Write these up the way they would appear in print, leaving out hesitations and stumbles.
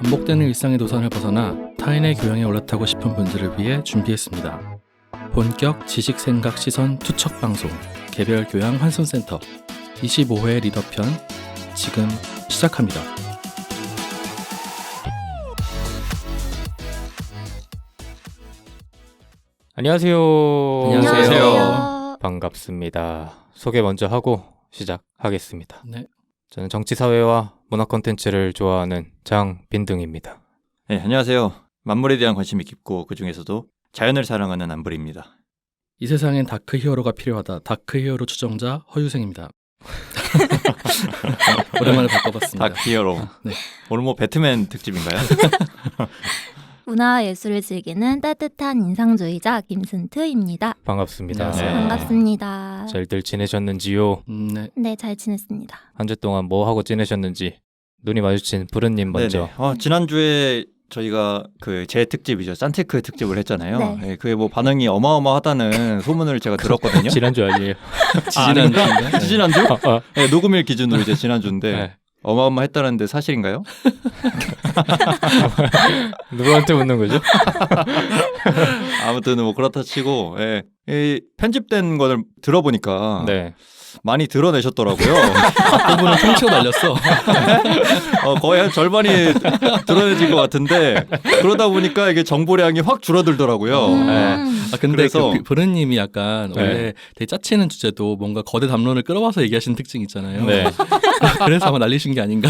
반복되는 일상의 노선을 벗어나 타인의 교양에 올라타고 싶은 분들을 위해 준비했습니다. 본격 지식 생각 시선 투척 방송 개별 교양 환손센터 25회 리더편 지금 시작합니다. 안녕하세요. 안녕하세요. 반갑습니다. 소개 먼저 하고 시작하겠습니다. 네. 저는 정치사회와 문화 콘텐츠를 좋아하는 장빈등입니다. 네, 안녕하세요. 만물에 대한 관심이 깊고 그 중에서도 자연을 사랑하는 안불입니다. 이 세상엔 다크 히어로가 필요하다. 다크 히어로 추종자 허유생입니다. 오랜만에 바꿔봤습니다. 다크 히어로. 네. 오늘 뭐 배트맨 특집인가요? 문화와 예술을 즐기는 따뜻한 인상주의자 김순트입니다. 반갑습니다. 안녕하세요. 반갑습니다. 잘들 지내셨는지요? 네. 네, 잘 지냈습니다. 한 주 동안 뭐 하고 지내셨는지 눈이 마주친 부르님 먼저. 네네. 지난주에 저희가 그 제 특집이죠. 짠테크 특집을 했잖아요. 네. 네, 그게 뭐 반응이 어마어마하다는 소문을 제가 들었거든요. 지난주 아니에요? 지난주인가? 지난주? 네, 녹음일 기준으로 이제 지난주인데 네. 어마어마했다는데 사실인가요? 누구한테 묻는 거죠? 아무튼 뭐 그렇다 치고 이 편집된 거를 들어보니까 네. 많이 드러내셨더라고요. 앞부분은 통째로 날렸어. 거의 한 절반이 드러내진 것 같은데 그러다 보니까 이게 정보량이 확 줄어들더라고요. 네. 근데 그래서- 그 브르님이 약간 네. 원래 되게 짜치는 주제도 뭔가 거대 담론을 끌어와서 얘기하시는 특징이 있잖아요. 네. 그래서 아마 날리신 게 아닌가.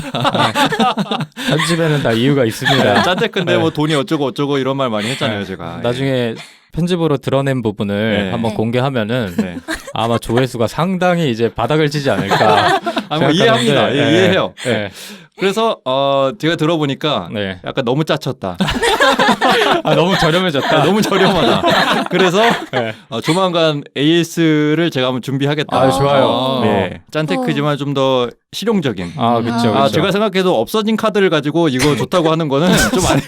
편집에는 다 이유가 있습니다. 짠테크인데 네. 뭐 돈이 어쩌고 이런 말 많이 했잖아요, 제가. 나중에 편집으로 드러낸 부분을 네. 한번 네. 공개하면은 네. 아마 조회수가 상당히 이제 바닥을 치지 않을까. 뭐 이해합니다. 생각하는데, 이해해요. 네. 그래서 제가 들어보니까 네. 약간 너무 짜쳤다. 너무 저렴해졌다. 너무 저렴하다. 그래서 네. 조만간 AS를 제가 한번 준비하겠다. 아, 좋아요. 네. 짠테크지만 좀 더 실용적인. 아, 그쵸, 아, 그쵸. 제가 생각해도 없어진 카드를 가지고 이거 좋다고 하는 거는 좀 아니.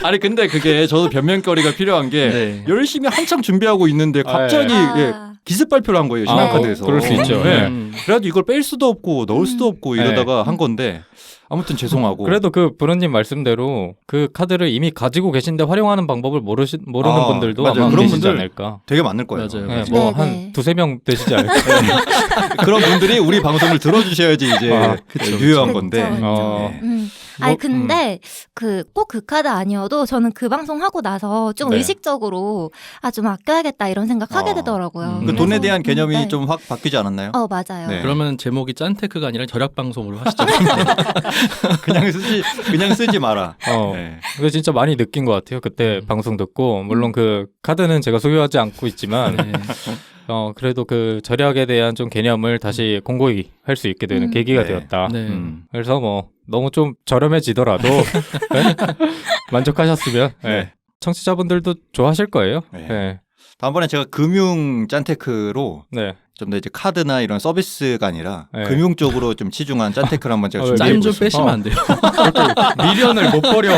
아니 근데 그게 저도 변명거리가 필요한 게 네. 열심히 한참 준비하고 있는데 갑자기 아. 기습 발표를 한 거예요, 신한카드에서. 그럴 수 있죠. 네. 음. 그래가지고 이걸 뺄 수도 없고 넣을 수도 없고 이러다가 한 건데 아무튼 죄송하고. 그래도 그 부르님 말씀대로 그 카드를 이미 가지고 계신데 활용하는 방법을 모르는 분들도 맞아요. 아마 그런 계시지 분들 않을까. 되게 많을 거예요. 맞아요. 네, 네, 뭐한 네. 두세 명 되시지 않을까. 그런 분들이 우리 방송을 들어주셔야지 이제 그쵸, 유효한 그쵸, 건데. 그쵸. 어. 아니 뭐, 근데 꼭 그 카드 아니어도 저는 그 방송 하고 나서 좀 네. 의식적으로 좀 아껴야겠다 이런 생각하게 어. 되더라고요. 그 돈에 그래서- 대한 개념이 네. 좀 확 바뀌지 않았나요? 맞아요. 네. 그러면 제목이 짠테크가 아니라 절약 방송으로 하시죠. 그냥 쓰지 마라. 네. 근데 진짜 많이 느낀 것 같아요. 그때 방송 듣고 물론 그 카드는 제가 소유하지 않고 있지만 네. 그래도 그 절약에 대한 좀 개념을 다시 공고히 할 수 있게 되는 계기가 네. 되었다. 네. 그래서 뭐 너무 좀 저렴해지더라도 네? 만족하셨으면 네. 청취자분들도 좋아하실 거예요. 네. 네. 다음번에 제가 금융 짠테크로 네. 좀 더 이제 카드나 이런 서비스가 아니라 네. 금융 쪽으로 좀 치중한 짠테크를 한번 제가 왜 준비해 짠 좀 보겠습니다. 빼시면 안 돼요. 미련을 못 버려.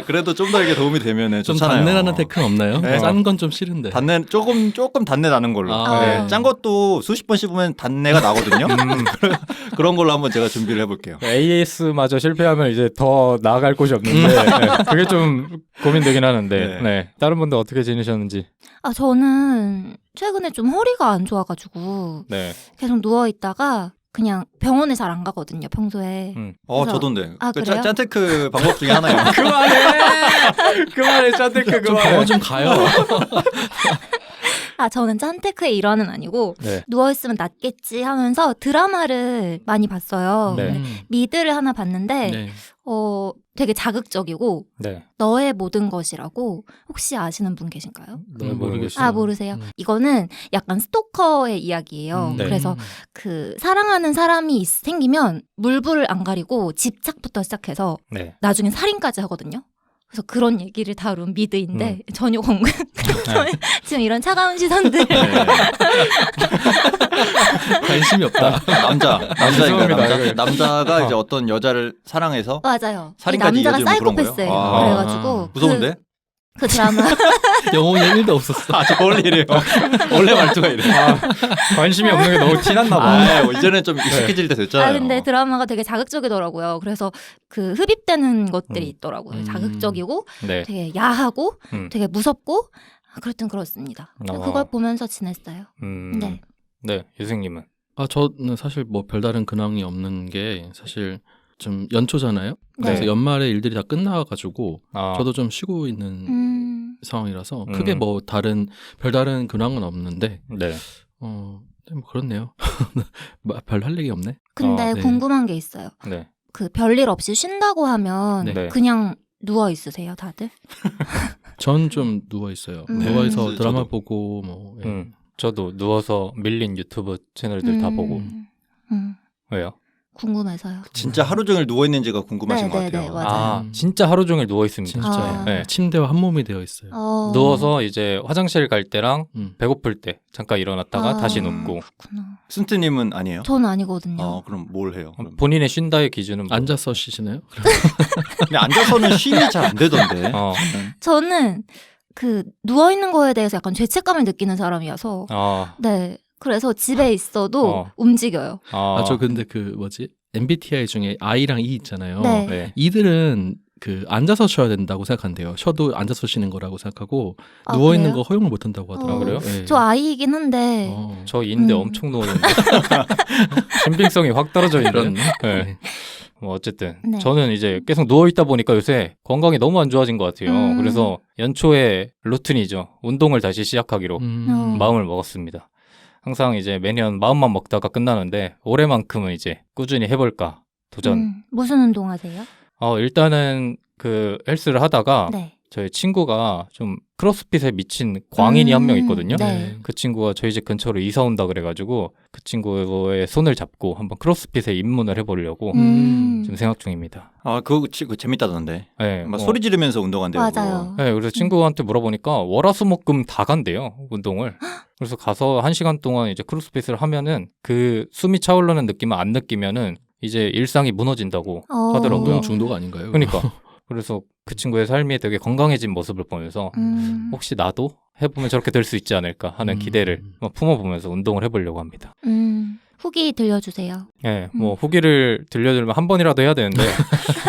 그래도 좀 더 이게 도움이 되면은 좀 좋잖아요. 단내나는 테크는 없나요? 네. 짠 건 좀 싫은데. 단내 조금 단내 나는 걸로. 아. 네. 짠 것도 수십 번 씹으면 단내가 나거든요. 그런 걸로 한번 제가 준비를 해볼게요. AS마저 실패하면 이제 더 나아갈 곳이 없는데 네. 그게 좀 고민되긴 하는데 네. 네. 다른 분들 어떻게 지내셨는지. 저는 최근에 좀 허리가 안 좋아가지고 네. 계속 누워 있다가 그냥 병원에 잘 안 가거든요 평소에. 그래서- 저도인데. 그 그래요? 짠테크 방법 중에 하나예요. 그만해 짠테크 좀 병원 좀 가요. 저는 짠테크의 일환은 아니고 네. 누워 있으면 낫겠지 하면서 드라마를 많이 봤어요. 네. 미드를 하나 봤는데 네. 되게 자극적이고 네. 너의 모든 것이라고 혹시 아시는 분 계신가요? 모르겠어요. 모르세요? 음. 이거는 약간 스토커의 이야기예요. 네. 그래서 그 사랑하는 사람이 생기면 물불을 안 가리고 집착부터 시작해서 네. 나중에 살인까지 하거든요. 그래서 그런 얘기를 다룬 미드인데 전혀 공감 지금 이런 차가운 시선들 관심이 없다. 남자인가요? 죄송합니다. 남자가 이제 어떤 여자를 사랑해서 맞아요. 이 살인까지 남자가 이어지는 그런 거예요? 사이코패스예요. 아. 그래가지고 무서운데? 그 드라마 영혼이 1도 없었어. 아, 저 원래 이래요. 원래 말투가 이래. 관심이 없는 게 너무 티났나 봐. 아, 뭐 이제는 좀 익숙해질 때 됐잖아요. 아 근데 드라마가 되게 자극적이더라고요. 그래서 그 흡입되는 것들이 있더라고요. 자극적이고 네. 되게 야하고 되게 무섭고 그랬던 그렇습니다. 어. 그걸 보면서 지냈어요. 네. 네, 유승님은. 아, 저는 사실 뭐 별다른 근황이 없는 게 사실 좀 연초잖아요. 그래서 네. 연말에 일들이 다 끝나가지고 아, 저도 좀 쉬고 있는 상황이라서 음. 크게 뭐 별다른 근황은 없는데 네. 네, 뭐 그렇네요. 별로 할 얘기 없네. 근데 네. 궁금한 게 있어요. 네. 그 별일 없이 쉰다고 하면 네. 그냥 누워 있으세요, 다들? 전 좀 누워 있어요. 음. 누워 있어 네, 드라마 저도. 보고 뭐. 예. 저도 누워서 밀린 유튜브 채널들 다 보고. 왜요? 궁금해서요. 진짜 하루 종일 누워 있는지가 궁금하신 네, 것 네, 같아요. 네, 맞아요. 아, 진짜 하루 종일 누워 있습니다. 진짜 아. 네. 침대와 한 몸이 되어 있어요. 누워서 이제 화장실 갈 때랑 음. 배고플 때 잠깐 일어났다가 아. 다시 눕고. 그렇구나. 순트님은 아니에요? 전 아니거든요. 그럼 뭘 해요? 그럼? 본인의 쉰다의 기준은 뭐? 앉아서 쉬시나요? 근데 앉아서는 쉼이 잘 안 되던데. 어. 저는 그 누워 있는 거에 대해서 약간 죄책감을 느끼는 사람이어서 아, 네. 그래서 집에 있어도 움직여요. 아, 저 근데 그 뭐지? MBTI 중에 I랑 E 있잖아요. 네. 네. 이들은 그 앉아서 쉬어야 된다고 생각한대요. 쉬어도 앉아서 쉬는 거라고 생각하고 아, 누워 있는 그래요? 거 허용을 못 한다고 하더라고요. 그래요? 네. 저 I이긴 한데 저 인데 음. 엄청 누워있는데 신빙성이 확 떨어져 있는. 그렇네. 네. 네. 뭐 어쨌든 네. 저는 이제 계속 누워 있다 보니까 요새 건강이 너무 안 좋아진 것 같아요. 그래서 연초에 루틴이죠. 운동을 다시 시작하기로 마음을 먹었습니다. 항상 이제 매년 마음만 먹다가 끝나는데 올해만큼은 이제 꾸준히 해볼까 도전. 무슨 운동하세요? 일단은 그 헬스를 하다가 네. 저희 친구가 좀 크로스핏에 미친 광인이 한 명 있거든요. 네. 그 친구가 저희 집 근처로 이사 온다 그래가지고 그 친구의 손을 잡고 한번 크로스핏에 입문을 해보려고 지금 생각 중입니다. 아, 그거 재밌다던데. 네, 막 뭐, 소리 지르면서 운동한대요. 맞아요. 네, 그래서 친구한테 물어보니까 월화수목금 다 간대요, 운동을. 그래서 가서 1시간 동안 이제 크로스핏을 하면은 그 숨이 차오르는 느낌을 안 느끼면은 이제 일상이 무너진다고 하더라고요. 운동 중독 아닌가요? 그러니까 그래서 그 친구의 삶이 되게 건강해진 모습을 보면서 혹시 나도 해보면 저렇게 될 수 있지 않을까 하는 기대를 막 품어보면서 운동을 해보려고 합니다. 후기 들려주세요. 네, 뭐 후기를 들려주려면 한 번이라도 해야 되는데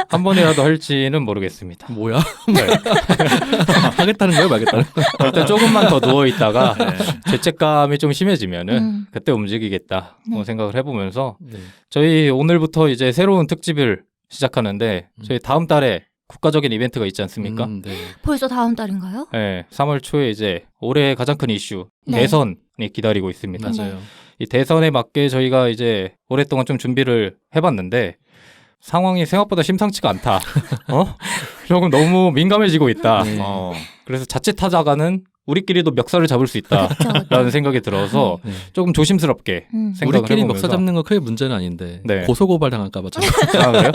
한 번이라도 할지는 모르겠습니다. 뭐야? 네. 하겠다는 거예요, 말겠다는 거예요? 일단 조금만 더 누워 있다가 죄책감이 좀 심해지면은 그때 움직이겠다 네. 생각을 해보면서 네. 저희 오늘부터 이제 새로운 특집을 시작하는데 저희 다음 달에 국가적인 이벤트가 있지 않습니까? 네. 벌써 다음 달인가요? 네, 3월 초에 이제 올해 가장 큰 이슈 네. 대선이 기다리고 있습니다. 맞아요. 이 대선에 맞게 저희가 이제 오랫동안 좀 준비를 해봤는데 상황이 생각보다 심상치가 않다. 조금 너무 민감해지고 있다. 네. 그래서 자칫하다가는 우리끼리도 멱살을 잡을 수 있다라는 그렇죠. 생각이 들어서 네. 조금 조심스럽게 생각을 우리끼리 해보면서 멱살 잡는 거 크게 문제는 아닌데 네. 고소고발 당할까 봐 좀. 아, 그래요?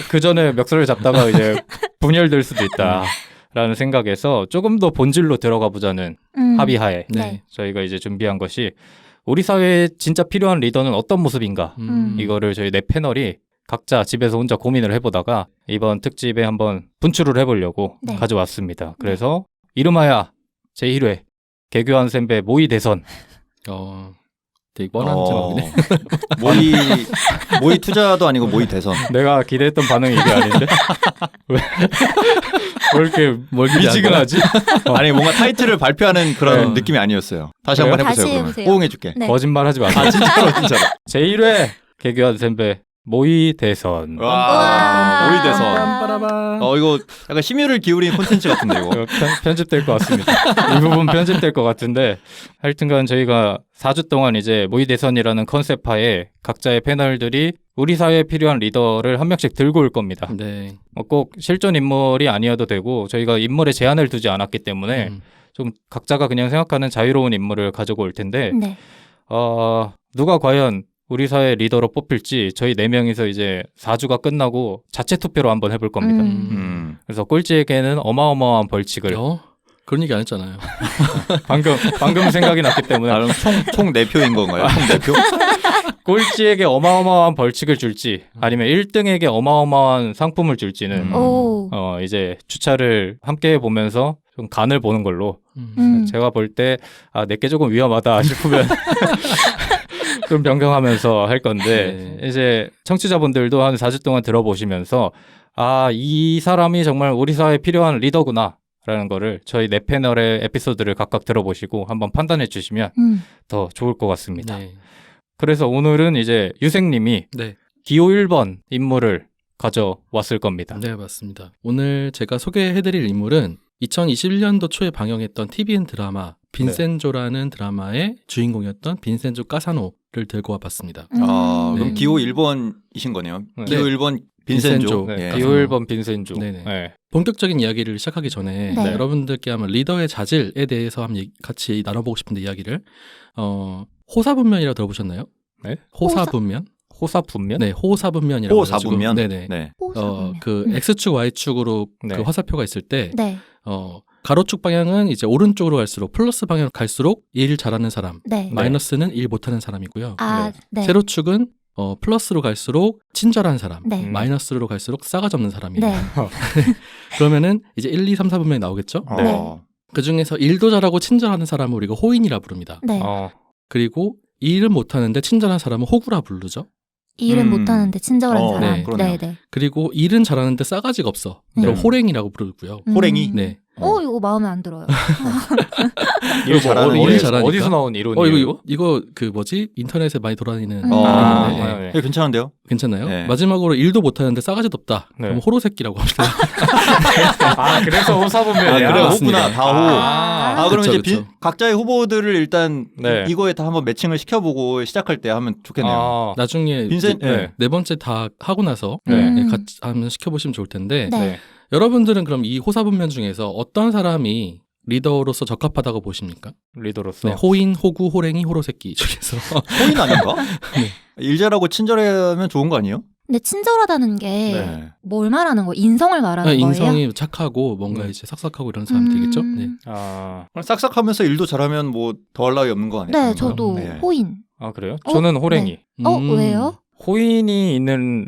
그 전에 멱살을 잡다가 이제 분열될 수도 있다라는 생각에서 조금 더 본질로 들어가 보자는 합의하에 네. 저희가 이제 준비한 것이 우리 사회에 진짜 필요한 리더는 어떤 모습인가 이거를 저희 네 패널이 각자 집에서 혼자 고민을 해보다가 이번 특집에 한번 분출을 해보려고 네. 가져왔습니다. 그래서 이름하여 제1회 개교환 선배 모의 대선. 되게 뻔한 제목이네. 모의 투자도 아니고 모의 대선. 내가 기대했던 반응이 이게 아닌데? 왜 이렇게 미지근하지? 아니 뭔가 타이틀을 발표하는 그런 네. 느낌이 아니었어요. 다시 그래요? 한번 해보세요. 다시 그러면. 해보세요. 호응해줄게. 네. 거짓말하지 마세요. 아 진짜로 진짜로. 제1회 개교환 선배 모의 대선. 와 모의 대선. 빠라밤. 이거 약간 심혈을 기울인 콘텐츠 같은데 이거. 편집될 것 같습니다. 이 부분 편집될 것 같은데 하여튼간 저희가 4주 동안 이제 모의 대선이라는 컨셉하에 각자의 패널들이 우리 사회에 필요한 리더를 한 명씩 들고 올 겁니다. 네. 꼭 실존 인물이 아니어도 되고 저희가 인물에 제한을 두지 않았기 때문에 좀 각자가 그냥 생각하는 자유로운 인물을 가지고 올 텐데 네. 누가 과연 우리 사회 리더로 뽑힐지 저희 4명이서 이제 4주가 끝나고 자체 투표로 한번 해볼 겁니다. 그래서 꼴찌에게는 어마어마한 벌칙을 그런 얘기 안 했잖아요. 방금 생각이 났기 때문에 그럼 총 4표인 건가요? 총 4표? 꼴찌에게 어마어마한 벌칙을 줄지 아니면 1등에게 어마어마한 상품을 줄지는 오. 이제 주차를 함께 보면서 좀 간을 보는 걸로 제가 볼 때 내게 조금 위험하다 싶으면 좀 변경하면서 할 건데 이제 청취자분들도 한 4주 동안 들어보시면서 이 사람이 정말 우리 사회에 필요한 리더구나 라는 거를 저희 네 패널의 에피소드를 각각 들어보시고 한번 판단해 주시면 더 좋을 것 같습니다. 네. 그래서 오늘은 이제 유생님이 네. 기호 1번 인물을 가져왔을 겁니다. 네, 맞습니다. 오늘 제가 소개해드릴 인물은 2021년도 초에 방영했던 TVN 드라마 빈센조라는 드라마의 주인공이었던 빈센조 까사노를 들고 와봤습니다. 그럼 네. 기호 1번이신 거네요. 네. 기호 1번 빈센조. 빈센조. 네, 예. 기호 1번 빈센조. 네네. 네. 본격적인 이야기를 시작하기 전에 네. 여러분들께 한번 리더의 자질에 대해서 한번 같이 나눠보고 싶은데 이야기를 호사분면이라고 들어보셨나요? 네? 호사분면? 호사분면? 네, 호사분면이라고 호사분면? 네네. 네. 그 X축, Y축으로 네. 그 화살표가 있을 때 네. 가로축 방향은 이제 오른쪽으로 갈수록 플러스 방향으로 갈수록 일 잘하는 사람, 네. 마이너스는 일 못하는 사람이고요. 네. 세로축은 플러스로 갈수록 친절한 사람, 네. 마이너스로 갈수록 싸가지 없는 사람이에요. 네. 그러면은 이제 1, 2, 3, 4분면이 나오겠죠? 네. 그 중에서 일도 잘하고 친절하는 사람을 우리가 호인이라 부릅니다. 네. 그리고 일은 못하는데 친절한 사람은 호구라 부르죠. 일은 못하는데 친절한 사람. 네. 그러네요. 네. 그리고 일은 잘하는데 싸가지가 없어. 네. 그럼 호랭이라고 부르고요. 호랭이? 네. 이거 마음에 안 들어요. 일 잘하는 일 일. 잘하니까. 어디서 나온 이론이에요? 이거 그 뭐지? 인터넷에 많이 돌아다니는 음. 이론인데 네, 괜찮은데요? 괜찮나요? 네. 마지막으로 일도 못하는데 싸가지도 없다. 네. 그럼 호로 새끼라고 합니다. 그래서 호사분면이야. 그래요. 맞습니다. 호구나. 다 호. 그럼 그쵸, 이제 그쵸. 각자의 후보들을 일단 네. 이거에 다 한번 매칭을 시켜보고 시작할 때 하면 좋겠네요. 나중에 빈센, 이제 네. 네 번째 다 하고 나서 네. 같이 한번 시켜보시면 좋을 텐데 네. 네. 여러분들은 그럼 이 호사분면 중에서 어떤 사람이 리더로서 적합하다고 보십니까? 리더로서 네, 호인, 호구, 호랭이, 호로새끼 중에서 호인 아닌가? 일 잘하고 친절하면 좋은 거 아니에요? 근데 친절하다는 게 네. 뭘 말하는 거예요? 인성을 말하는 거예요? 인성이 착하고 뭔가 이제 삭삭하고 이런 사람 되겠죠? 네. 그럼 싹싹하면서 일도 잘하면 뭐 더할 나위 없는 거 아니에요? 네, 그런가요? 저도 네. 호인. 그래요? 저는 호랭이. 왜요? 호인이 있는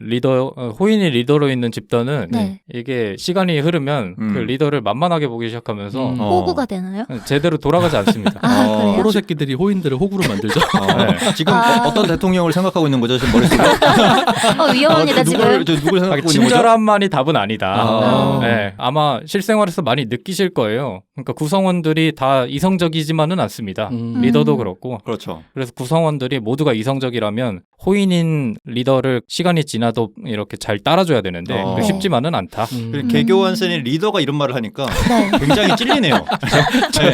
호인이 리더로 있는 집단은 네. 이게 시간이 흐르면 그 리더를 만만하게 보기 시작하면서 호구가 되나요? 제대로 돌아가지 않습니다. 그래요? 호로새끼들이 호인들을 호구로 만들죠? 지금 어떤 대통령을 생각하고 있는 거죠? 지금 머릿속에? 위험합니다, 지금. 누굴 생각하고 있는 거죠? 친절함만이 답은 아니다. 아. 네, 아마 실생활에서 많이 느끼실 거예요. 그러니까 구성원들이 다 이성적이지만은 않습니다. 리더도 그렇고. 그렇죠. 그래서 구성원들이 모두가 이성적이라면 호인인 리더를 시간이 지나도 이렇게 잘 따라줘야 되는데 어. 그게 쉽지만은 않다. 개교환 쌤이 리더가 이런 말을 하니까 네. 굉장히 찔리네요. 네.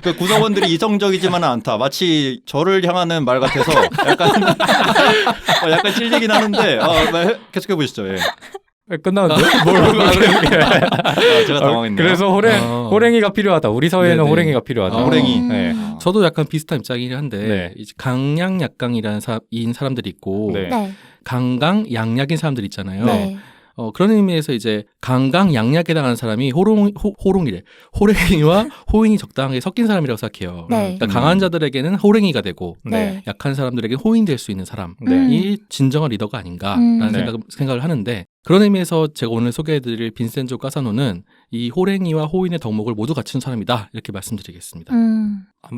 그 구성원들이 이성적이지만은 않다. 마치 저를 향하는 말 같아서 약간 찔리긴 하는데 계속해 보시죠. 예. 끝나는데? 제가 당황했네요. 그래서 호랭이가 필요하다. 우리 사회에는 네네. 호랭이가 필요하다. 호랭이. 네. 저도 약간 비슷한 입장이긴 한데 네. 이제 강양약강이라는 사람들이 있고 네. 네. 강강양약인 사람들 있잖아요. 네. 그런 의미에서 이제 강강양약에 당하는 사람이 호랭이와 호인이 적당하게 섞인 사람이라고 생각해요. 네. 그러니까 강한 자들에게는 호랭이가 되고 네. 약한 사람들에게 호인 될 수 있는 사람이 네. 진정한 리더가 아닌가라는 네. 생각을 하는데 그런 의미에서 제가 오늘 소개해드릴 빈센조 까사노는 이 호랭이와 호인의 덕목을 모두 갖춘 사람이다 이렇게 말씀드리겠습니다.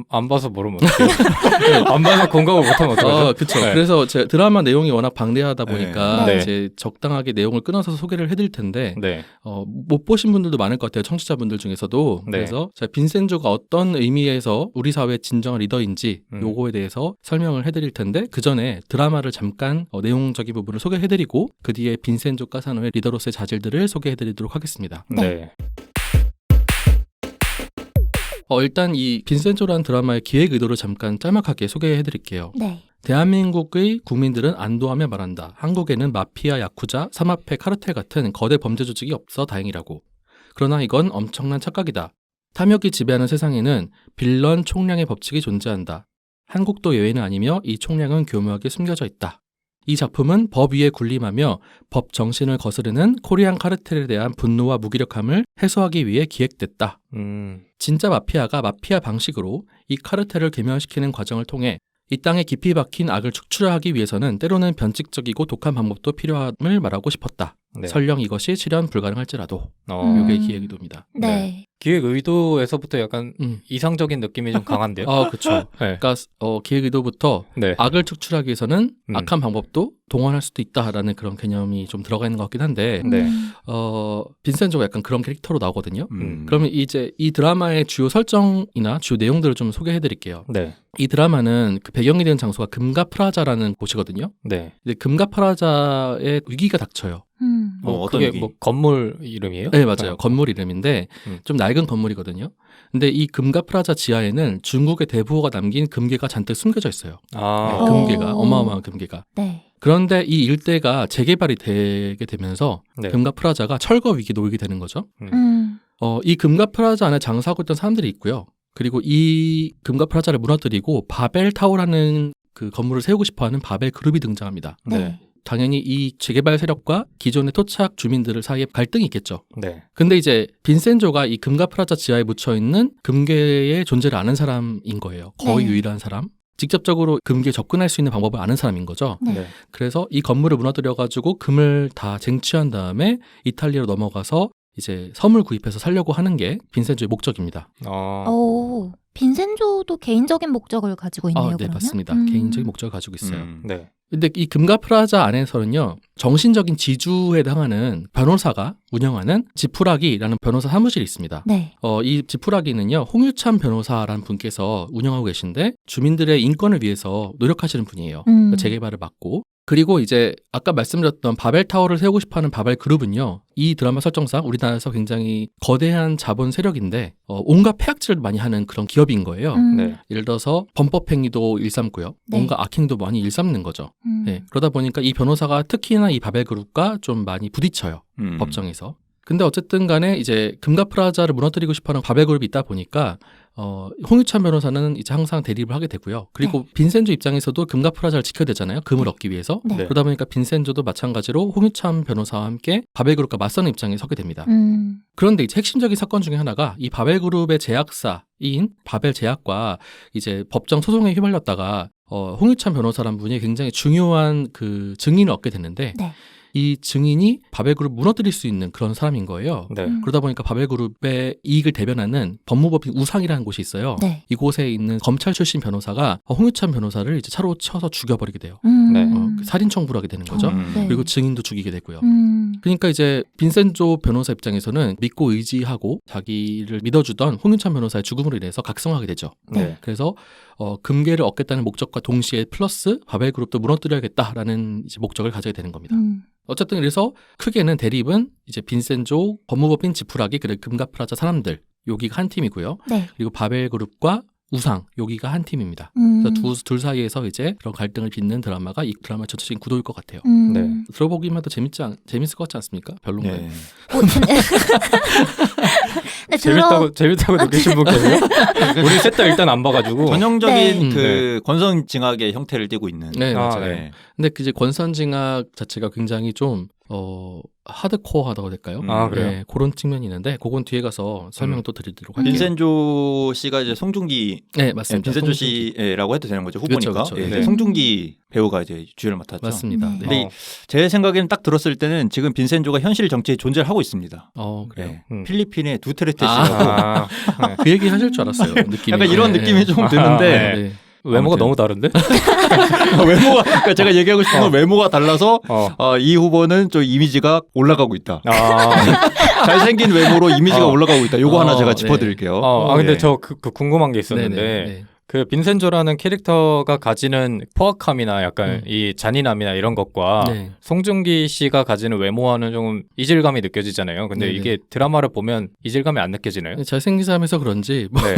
안 봐서 모르면 어떡해요. 안 봐서 공감을 못하면 어떡하죠? 그렇죠. 네. 그래서 제 드라마 내용이 워낙 방대하다 보니까 네. 이제 적당하게 내용을 끊어서 소개를 해드릴 텐데 네. 못 보신 분들도 많을 것 같아요. 청취자분들 중에서도. 네. 그래서 제가 빈센조가 어떤 의미에서 우리 사회의 진정한 리더인지 요거에 대해서 설명을 해드릴 텐데 그 전에 드라마를 잠깐 내용적인 부분을 소개해드리고 그 뒤에 빈센조 까사노의 리더로서의 자질들을 소개해드리도록 하겠습니다. 네. 일단 이 빈센조라는 드라마의 기획 의도를 잠깐 짤막하게 소개해드릴게요. 네. 대한민국의 국민들은 안도하며 말한다. 한국에는 마피아, 야쿠자, 사마페, 카르텔 같은 거대 범죄 조직이 없어 다행이라고. 그러나 이건 엄청난 착각이다. 탐욕이 지배하는 세상에는 빌런 총량의 법칙이 존재한다. 한국도 예외는 아니며 이 총량은 교묘하게 숨겨져 있다. 이 작품은 법 위에 군림하며 법 정신을 거스르는 코리안 카르텔에 대한 분노와 무기력함을 해소하기 위해 기획됐다. 진짜 마피아가 마피아 방식으로 이 카르텔을 괴멸시키는 과정을 통해 이 땅에 깊이 박힌 악을 축출하기 위해서는 때로는 변칙적이고 독한 방법도 필요함을 말하고 싶었다. 네. 설령 이것이 실현 불가능할지라도. 이게 기획 의도입니다. 네. 기획 의도에서부터 약간 음. 이상적인 느낌이 좀 강한데요. 그렇죠. 네. 그러니까 기획 의도부터 네. 악을 축출하기 위해서는 음. 악한 방법도 동원할 수도 있다라는 그런 개념이 좀 들어가 있는 것 같긴 한데 네. 빈센조가 약간 그런 캐릭터로 나오거든요. 음. 그러면 이제 이 드라마의 주요 설정이나 주요 내용들을 좀 소개해 드릴게요. 네. 이 드라마는 그 배경이 되는 장소가 금가 프라자라는 곳이거든요. 네. 근데 금가 프라자에 위기가 닥쳐요. 어떤 그게 얘기? 뭐 건물 이름이에요? 네, 맞아요. 건물 이름인데 좀 낡은 건물이거든요. 근데 이 금가 프라자 지하에는 중국의 대부호가 남긴 금괴가 잔뜩 숨겨져 있어요. 아. 네, 금괴가 어마어마한 금괴가. 네. 그런데 이 일대가 재개발이 되게 되면서 네. 금가 프라자가 철거 위기에 놓이게 되는 거죠. 음. 이 금가 프라자 안에 장사하고 있던 사람들이 있고요. 그리고 이 금가 프라자를 무너뜨리고 바벨 타워라는 그 건물을 세우고 싶어하는 바벨 그룹이 등장합니다. 네. 당연히 이 재개발 세력과 기존의 토착 주민들 사이에 갈등이 있겠죠. 네. 근데 이제 빈센조가 이 금가 프라자 지하에 묻혀 있는 금괴의 존재를 아는 사람인 거예요. 거의 네. 유일한 사람. 직접적으로 금괴에 접근할 수 있는 방법을 아는 사람인 거죠. 네. 네. 그래서 이 건물을 무너뜨려가지고 금을 다 쟁취한 다음에 이탈리아로 넘어가서 이제 섬을 구입해서 살려고 하는 게 빈센조의 목적입니다. 오, 빈센조도 개인적인 목적을 가지고 있네요. 네, 그러면? 맞습니다. 개인적인 목적을 가지고 있어요. 네. 근데 이 금가 프라자 안에서는요, 정신적인 지주에 해당하는 변호사가 운영하는 지푸라기라는 변호사 사무실이 있습니다. 네. 이 지푸라기는요, 홍유찬 변호사라는 분께서 운영하고 계신데, 주민들의 인권을 위해서 노력하시는 분이에요. 재개발을 막고. 그리고 이제 아까 말씀드렸던 바벨타워를 세우고 싶어하는 바벨 그룹은요, 이 드라마 설정상 우리나라에서 굉장히 거대한 자본 세력인데 온갖 폐악질을 많이 하는 그런 기업인 거예요. 네. 예를 들어서 범법행위도 일삼고요. 네. 온갖 악행도 많이 일삼는 거죠. 네, 그러다 보니까 이 변호사가 특히나 이 바벨 그룹과 좀 많이 부딪혀요. 법정에서. 근데 어쨌든 간에 이제 금가 프라자를 무너뜨리고 싶어하는 바벨 그룹이 있다 보니까 홍유찬 변호사는 이제 항상 대립을 하게 되고요. 그리고 빈센조 입장에서도 금가 프라자를 지켜야 되잖아요. 금을 얻기 위해서. 네. 네. 그러다 보니까 빈센조도 마찬가지로 홍유찬 변호사와 함께 바벨 그룹과 맞서는 입장에 서게 됩니다. 그런데 이제 핵심적인 사건 중에 하나가 이 바벨 그룹의 제약사인 바벨 제약과 이제 법정 소송에 휘말렸다가 홍유찬 변호사란 분이 굉장히 중요한 그 증인을 얻게 됐는데 네. 이 증인이 바벨그룹 무너뜨릴 수 있는 그런 사람인 거예요. 네. 그러다 보니까 바벨그룹의 이익을 대변하는 법무법인 우상이라는 곳이 있어요. 네. 이곳에 있는 검찰 출신 변호사가 홍유찬 변호사를 이제 차로 쳐서 죽여버리게 돼요. 네. 살인 청부를 하게 되는 거죠. 네. 그리고 증인도 죽이게 되고요. 그러니까 이제 빈센조 변호사 입장에서는 믿고 의지하고 자기를 믿어주던 홍윤찬 변호사의 죽음으로 인해서 각성하게 되죠. 네. 그래서 금괴를 얻겠다는 목적과 동시에 플러스 바벨 그룹도 무너뜨려야겠다라는 이제 목적을 가지게 되는 겁니다. 어쨌든 그래서 크게는 대립은 이제 빈센조, 법무법인 지푸라기, 그리고 금가 프라자 사람들 여기가 한 팀이고요. 네. 그리고 바벨 그룹과 우상 여기가 한 팀입니다. 그래서 둘 사이에서 이제 그런 갈등을 빚는 드라마가 이 드라마의 전체적인 구도일 것 같아요. 네. 들어보기만 해도 재밌을 것 같지 않습니까? 별론가요? 네. 네, 재밌다고 느끼신 분 계세요? 우리 셋 다 일단 안 봐가지고. 전형적인 네. 그 권선징악의 형태를 띠고 있는. 네, 맞아요. 네. 근데 이제 권선징악 자체가 굉장히 좀 하드코어하다고 해야 될까요? 아, 그래요? 네, 그런 측면이 있는데 그건 뒤에 가서 설명 또 드리도록 할게요. 빈센조 씨가 이제 송중기, 네, 맞습니다. 빈센조 송중기. 씨라고 해도 되는 거죠, 후보니까. 그렇죠, 그렇죠. 예, 네. 송중기 배우가 이제 주연을 맡았죠. 맞습니다. 네. 네. 근데 제 생각에는 딱 들었을 때는 지금 빈센조가 현실 정치에 존재를 하고 있습니다. 그래요. 예. 필리핀의 두테르테 아. 씨라고 아, 네. 그 얘기 하실 줄 알았어요. 느낌이. 약간 이런 네. 느낌이 좀 아, 드는데 네. 외모가 아무튼. 너무 다른데? 외모가, 그러니까 제가 얘기하고 싶은 건 외모가 달라서 어. 이 후보는 좀 이미지가 올라가고 있다. 아, 잘생긴 외모로 이미지가 올라가고 있다. 요거 하나 네. 제가 짚어드릴게요. 근데 예. 저 그 궁금한 게 있었는데 네네. 그 빈센조라는 캐릭터가 가지는 포악함이나 약간 음. 이 잔인함이나 이런 것과 네. 송중기 씨가 가지는 외모와는 좀 이질감이 느껴지잖아요. 근데 네네. 이게 드라마를 보면 이질감이 안 느껴지나요? 잘생긴 사람에서 그런지 네.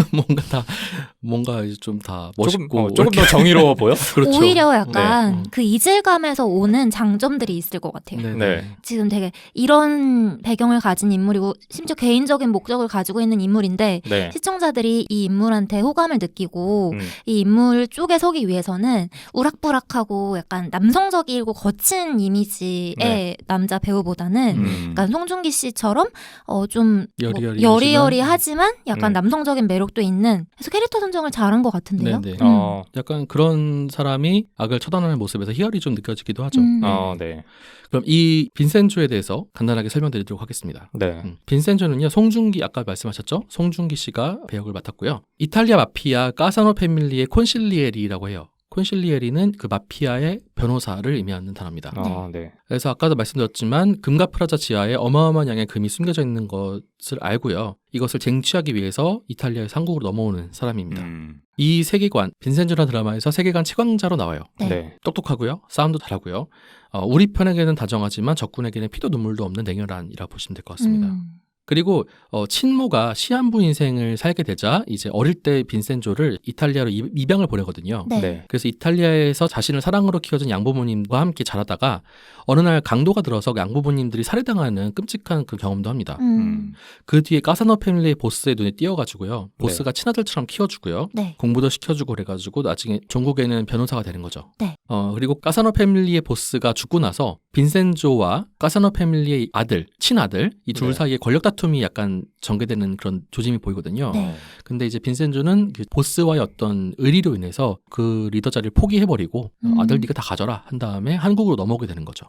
뭔가 이제 좀 다 멋있고 조금 더 정의로워 보여? 그렇죠. 오히려 약간 네. 그 이질감에서 오는 장점들이 있을 것 같아요. 네. 네. 지금 되게 이런 배경을 가진 인물이고 심지어 개인적인 목적을 가지고 있는 인물인데 네. 시청자들이 이 인물한테 호감을 느끼고 같고 이 인물 쪽에 서기 위해서는 우락부락하고 약간 남성적이고 거친 이미지의 네. 남자 배우보다는 약간 송중기 씨처럼 좀 여리여리하지만 여리여리하지만 약간 남성적인 매력도 있는 그래서 캐릭터 선정을 잘한 것 같은데요. 네네. 어. 약간 그런 사람이 악을 처단하는 모습에서 희열이 좀 느껴지기도 하죠. 네. 그럼 이 빈센조에 대해서 간단하게 설명드리도록 하겠습니다. 네. 빈센조는요, 송중기 아까 말씀하셨죠? 송중기 씨가 배역을 맡았고요. 이탈리아 마피아 까사노 패밀리의 콘실리에리라고 해요. 콘실리에리는 그 마피아의 변호사를 의미하는 단어입니다. 네. 그래서 아까도 말씀드렸지만 금가 프라자 지하에 어마어마한 양의 금이 숨겨져 있는 것을 알고요. 이것을 쟁취하기 위해서 이탈리아의 상국으로 넘어오는 사람입니다. 이 세계관, 빈센조라는 드라마에서 세계관 채광자로 나와요. 네. 네. 똑똑하고요. 싸움도 잘하고요. 우리 편에게는 다정하지만 적군에게는 피도 눈물도 없는 냉혈한이라 보시면 될 것 같습니다. 그리고 친모가 시한부 인생을 살게 되자 이제 어릴 때 빈센조를 이탈리아로 입양을 보내거든요. 네. 네. 그래서 이탈리아에서 자신을 사랑으로 키워준 양부모님과 함께 자라다가 어느 날 강도가 들어서 양부모님들이 살해당하는 끔찍한 그 경험도 합니다. 그 뒤에 까사노 패밀리의 보스의 눈에 띄어가지고요. 보스가 친아들처럼 키워주고요. 네. 공부도 시켜주고 그래가지고 나중에 종국에는 변호사가 되는 거죠. 네. 그리고 까사노 패밀리의 보스가 죽고 나서 빈센조와 까사노 패밀리의 아들, 친아들 이 둘 네. 사이에 권력 다툼이 약간 전개되는 그런 조짐이 보이거든요. 네. 근데 이제 빈센조는 그 보스와의 어떤 의리로 인해서 그 리더 자리를 포기해버리고 아들 네가 다 가져라 한 다음에 한국으로 넘어오게 되는 거죠.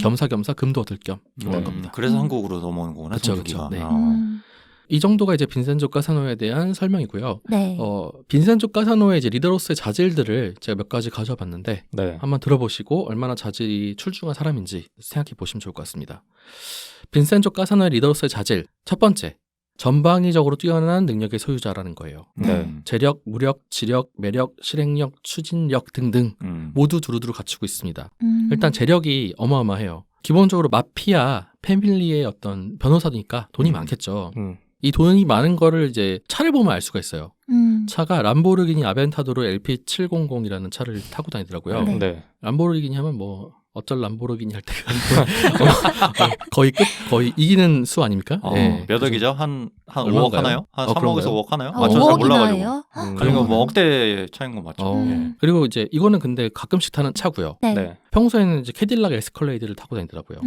겸사겸사 금도 얻을 겸 그런 겁니다. 그래서 한국으로 넘어오는 거구나. 그쵸, 송중기가. 그쵸. 네. 아. 이 정도가 이제 빈센조 까사노에 대한 설명이고요. 네. 빈센조 까사노의 이제 리더로서의 자질들을 제가 몇 가지 가져와 봤는데 네. 한번 들어보시고 얼마나 자질이 출중한 사람인지 생각해 보시면 좋을 것 같습니다. 빈센조 까사노의 리더로서의 자질 첫 번째, 전방위적으로 뛰어난 능력의 소유자라는 거예요. 네. 재력, 무력, 지력, 매력, 실행력, 추진력 등등 모두 두루두루 갖추고 있습니다. 일단 재력이 어마어마해요. 기본적으로 마피아 패밀리의 어떤 변호사니까 돈이 많겠죠. 이 돈이 많은 거를 이제 차를 보면 알 수가 있어요. 차가 람보르기니 아벤타도르 LP700이라는 차를 타고 다니더라고요. 네. 네. 람보르기니 하면 뭐 어쩔 람보르기니 할 때가 거의 이기는 수 아닙니까? 네. 몇 억이죠? 한 얼마인가요? 5억 하나요? 한 3억에서 그런가요? 5억 하나요? 아, 맞죠? 잘 5억이나 몰라가지고. 해요? 그리고 뭐 억대 차인 거 맞죠? 그리고 이제 이거는 근데 가끔씩 타는 차고요. 네. 네. 평소에는 이제 캐딜락 에스컬레이드를 타고 다니더라고요.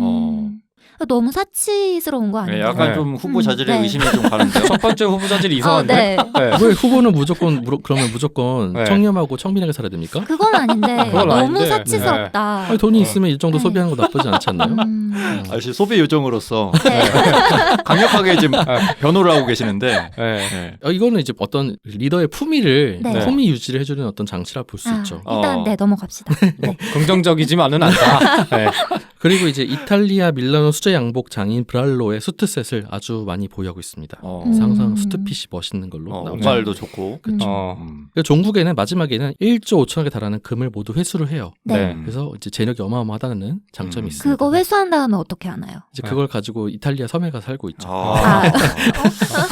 너무 사치스러운 거 네, 아니에요? 약간 네. 좀 후보 자질에 네. 의심이 좀 가는데요. 첫 번째 후보자들이 이상한데. 네. 네. 왜 후보는 그러면 무조건 네. 청렴하고 청빈하게 살아야 됩니까? 그건 아닌데 그건 너무 아닌데. 사치스럽다. 아니, 돈이 있으면 이 정도 네. 소비하는 거 나쁘지 않지 않나요? 사실 소비 요정으로서 네. 강력하게 지금 변호를 하고 계시는데 네. 네. 이거는 이제 어떤 리더의 품위를 네. 품위 유지를 해주는 어떤 장치라 볼 수 있죠. 일단 네 넘어갑시다. 네. 긍정적이지만은 않다. 네. 그리고 이제 이탈리아 밀라노 수제 양복 장인 브랄로의 수트셋을 아주 많이 보유하고 있습니다. 항상 수트핏이 멋있는 걸로 나오죠. 옷발도 좋고. 그렇죠. 그래서 종국에는 마지막에는 1조 5천억에 달하는 금을 모두 회수를 해요. 네. 그래서 이제 재력이 어마어마하다는 장점이 있습니다. 그거 회수한 다음에 어떻게 하나요? 이제 그걸 가지고 이탈리아 섬에 가서 살고 있죠.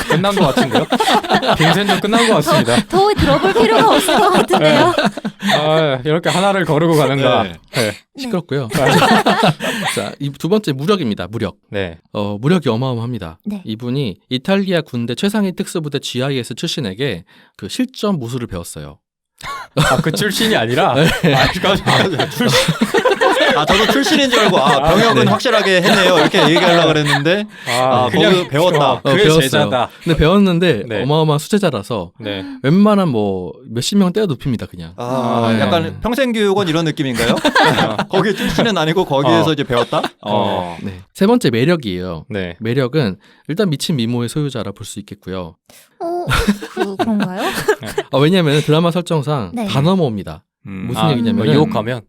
끝난 것 같은데요? 빈센조 끝난 것 같습니다. 더 들어볼 필요가 없을 것 같은데요. 이렇게 하나를 거르고 가는가. 네. 네. 시끄럽고요. 자, 이 두 번째 무력입니다. 무력. 네. 무력이 어마어마합니다. 네. 이분이 이탈리아 군대 최상위 특수부대 GIS 출신에게 그 실전 무술을 배웠어요. 그 출신이 아니라. 저도 출신인 줄 알고 병역은 확실하게 했네요. 이렇게 얘기하려고 그랬는데 그냥 배웠다. 그게 배웠어요. 제자다. 근데 배웠는데 네. 어마어마한 수제자라서 네. 웬만한 뭐 몇십 명 떼어 눕힙니다 그냥. 네. 약간 평생교육원 이런 느낌인가요? 거기 출신은 아니고 거기에서 이제 배웠다? 네. 세 번째 매력이에요. 네. 매력은 일단 미친 미모의 소유자라 볼 수 있겠고요. 그런가요? 왜냐하면 드라마 설정상 네. 다 넘어옵니다. 무슨 얘기냐면 유혹하면?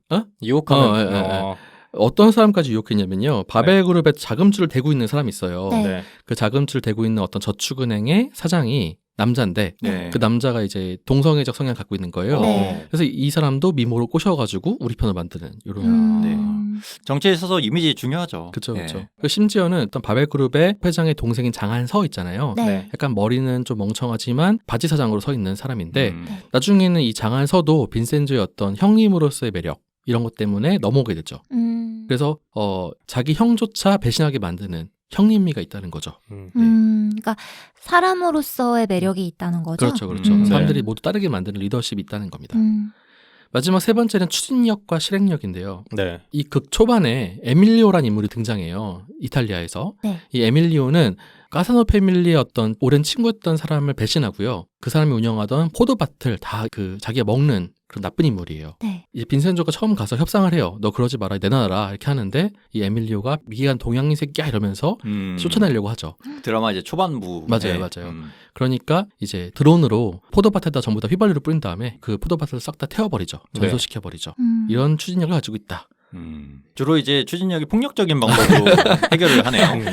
유혹하면? 예. 어떤 사람까지 유혹했냐면요. 바벨그룹에 자금줄을 대고 있는 사람이 있어요. 네. 그 자금줄을 대고 있는 어떤 저축은행의 사장이 남자인데 네. 그 남자가 이제 동성애적 성향을 갖고 있는 거예요. 네. 그래서 이 사람도 미모로 꼬셔가지고 우리 편을 만드는 이런. 네. 정치에 있어서 이미지 중요하죠. 그렇죠, 네. 그렇죠. 심지어는 어떤 바벨그룹의 회장의 동생인 장한서 있잖아요. 네. 약간 머리는 좀 멍청하지만 바지 사장으로 서 있는 사람인데 네. 나중에는 이 장한서도 빈센조의 어떤 형님으로서의 매력 이런 것 때문에 넘어오게 되죠. 그래서 자기 형조차 배신하게 만드는 형님미가 있다는 거죠. 그러니까 사람으로서의 매력이 있다는 거죠. 그렇죠, 그렇죠. 네. 사람들이 모두 따르게 만드는 리더십이 있다는 겁니다. 음. 마지막 세 번째는 추진력과 실행력인데요. 네. 이 극 초반에 에밀리오라는 인물이 등장해요. 이탈리아에서. 네. 이 에밀리오는 까사노 패밀리의 어떤 오랜 친구였던 사람을 배신하고요. 그 사람이 운영하던 포도밭을 다 그 자기가 먹는 그런 나쁜 인물이에요. 네. 이제 빈센조가 처음 가서 협상을 해요. 너 그러지 마라, 내놔라 이렇게 하는데 이 에밀리오가 미개한 동양인 새끼야 이러면서 쫓아내려고 하죠. 드라마 이제 초반부. 맞아요, 맞아요. 그러니까 이제 드론으로 포도밭에다 전부 다 휘발유를 뿌린 다음에 그 포도밭을 싹 다 태워버리죠. 네. 전소시켜버리죠. 음. 이런 추진력을 가지고 있다. 주로 이제 추진력이 폭력적인 방법으로 해결을 하네요.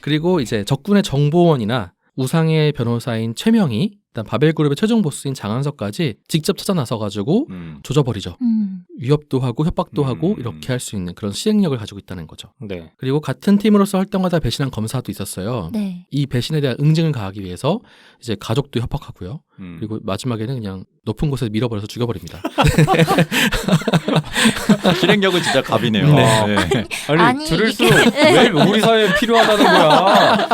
그리고 이제 적군의 정보원이나 우상의 변호사인 최명희, 일단 바벨그룹의 최종 보스인 장한석까지 직접 찾아 나서가지고 조져버리죠. 위협도 하고 협박도 하고 이렇게 할 수 있는 그런 시행력을 가지고 있다는 거죠. 네. 그리고 같은 팀으로서 활동하다 배신한 검사도 있었어요. 네. 이 배신에 대한 응징을 가하기 위해서 이제 가족도 협박하고요. 그리고 마지막에는 그냥 높은 곳에 밀어버려서 죽여버립니다. 실행력은 진짜 갑이네요. 네. 네. 아니, 아니, 들을수록 이게- 왜 우리 사회에 필요하다는 거야?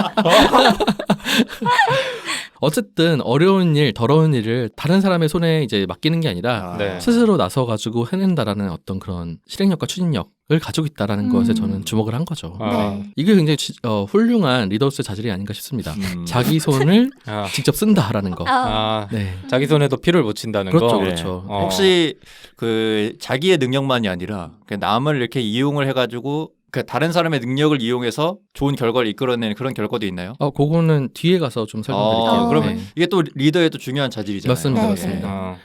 어쨌든 어려운 일, 더러운 일을 다른 사람의 손에 이제 맡기는 게 아니라 네. 스스로 나서가지고 해낸다라는 어떤 그런 실행력과 추진력을 가지고 있다라는 것에 저는 주목을 한 거죠. 아. 네. 이게 굉장히 훌륭한 리더로서의 자질이 아닌가 싶습니다. 자기 손을 아, 직접 쓴다라는 거. 아, 네. 자기 손에도 피를 묻힌다는 그렇죠, 거. 그렇죠. 어. 혹시 그 자기의 능력만이 아니라 그냥 남을 이렇게 이용을 해가지고 그 다른 사람의 능력을 이용해서 좋은 결과를 이끌어내는 그런 결과도 있나요? 그거는 뒤에 가서 좀 설명드릴게요. 그러면 네. 이게 또 리더의 또 중요한 자질이잖아요. 맞습니다, 네, 맞습니다.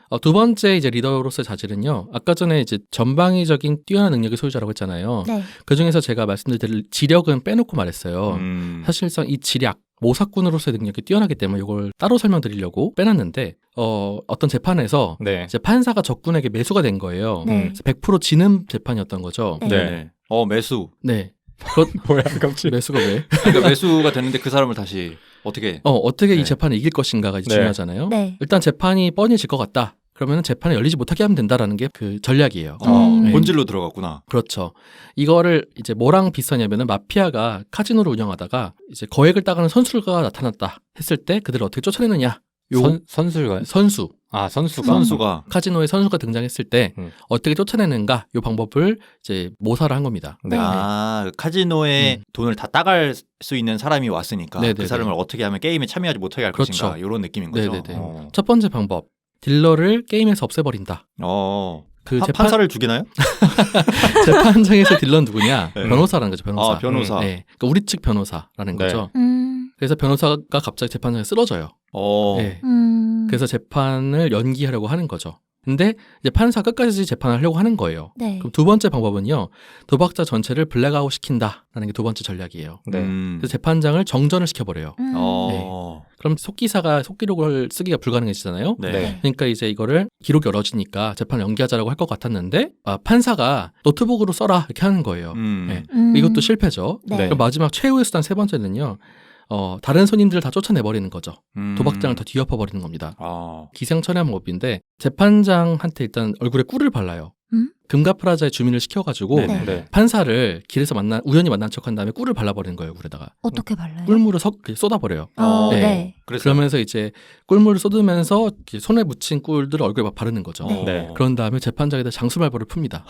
어. 두 번째 이제 리더로서의 자질은요. 아까 전에 이제 전방위적인 뛰어난 능력의 소유자라고 했잖아요. 네. 그 중에서 제가 말씀드릴 지력은 빼놓고 말했어요. 사실상 이 지략, 모사꾼으로서의 능력이 뛰어나기 때문에 이걸 따로 설명드리려고 빼놨는데 어떤 재판에서 네. 이제 판사가 적군에게 매수가 된 거예요. 네. 그래서 100% 지는 재판이었던 거죠. 네. 네. 매수. 네. 뭐야, 갑자기. 매수가 왜? 그러니까 매수가 됐는데 그 사람을 다시 어떻게? 어떻게 네. 이 재판을 이길 것인가가 이제 네. 중요하잖아요. 네. 일단 재판이 뻔히 질 것 같다. 그러면 재판을 열리지 못하게 하면 된다라는 게 그 전략이에요. 네. 본질로 들어갔구나. 그렇죠. 이거를 이제 뭐랑 비슷하냐면은 마피아가 카지노를 운영하다가 이제 거액을 따가는 선수가 나타났다 했을 때 그들을 어떻게 쫓아내느냐. 선수가요? 선수. 선수가. 선수가. 카지노에 선수가 등장했을 때 어떻게 쫓아내는가 요 방법을 이제 모사를 한 겁니다. 네. 카지노에 돈을 다 따갈 수 있는 사람이 왔으니까 네네네. 그 사람을 어떻게 하면 게임에 참여하지 못하게 할 그렇죠. 것인가 이런 느낌인 거죠. 네네네. 첫 번째 방법. 딜러를 게임에서 없애버린다. 그 판사를 죽이나요? 재판장에서 딜러는 누구냐? 네. 변호사라는 거죠. 변호사. 변호사. 네. 그러니까 우리 측 변호사라는 네. 거죠. 음. 그래서 변호사가 갑자기 재판장에 쓰러져요. 네. 그래서 재판을 연기하려고 하는 거죠. 근데 이제 판사 끝까지 재판을 하려고 하는 거예요. 네. 그럼 두 번째 방법은요. 도박자 전체를 블랙아웃 시킨다라는 게 두 번째 전략이에요. 네. 그래서 재판장을 정전을 시켜버려요. 그럼 속기사가 속기록을 쓰기가 불가능해지잖아요. 네. 그러니까 이제 이거를 기록이 열어지니까 재판을 연기하자라고 할 것 같았는데 판사가 노트북으로 써라 이렇게 하는 거예요. 네. 이것도 실패죠. 네. 그럼 마지막 최후의 수단 세 번째는요. 다른 손님들을 다 쫓아내버리는 거죠. 도박장을 다 뒤엎어버리는 겁니다. 기생천외한 방법인데 재판장한테 일단 얼굴에 꿀을 발라요. 금가프라자의 주민을 시켜가지고 네. 네. 네. 판사를 길에서 우연히 만난 척한 다음에 꿀을 발라버리는 거예요. 얼굴에다가. 어떻게 발라요? 꿀물을 쏟아버려요. 네. 네. 그러면서 이제 꿀물을 쏟으면서 이렇게 손에 묻힌 꿀들을 얼굴에 막 바르는 거죠. 네. 그런 다음에 재판장에다 장수말벌을 풉니다.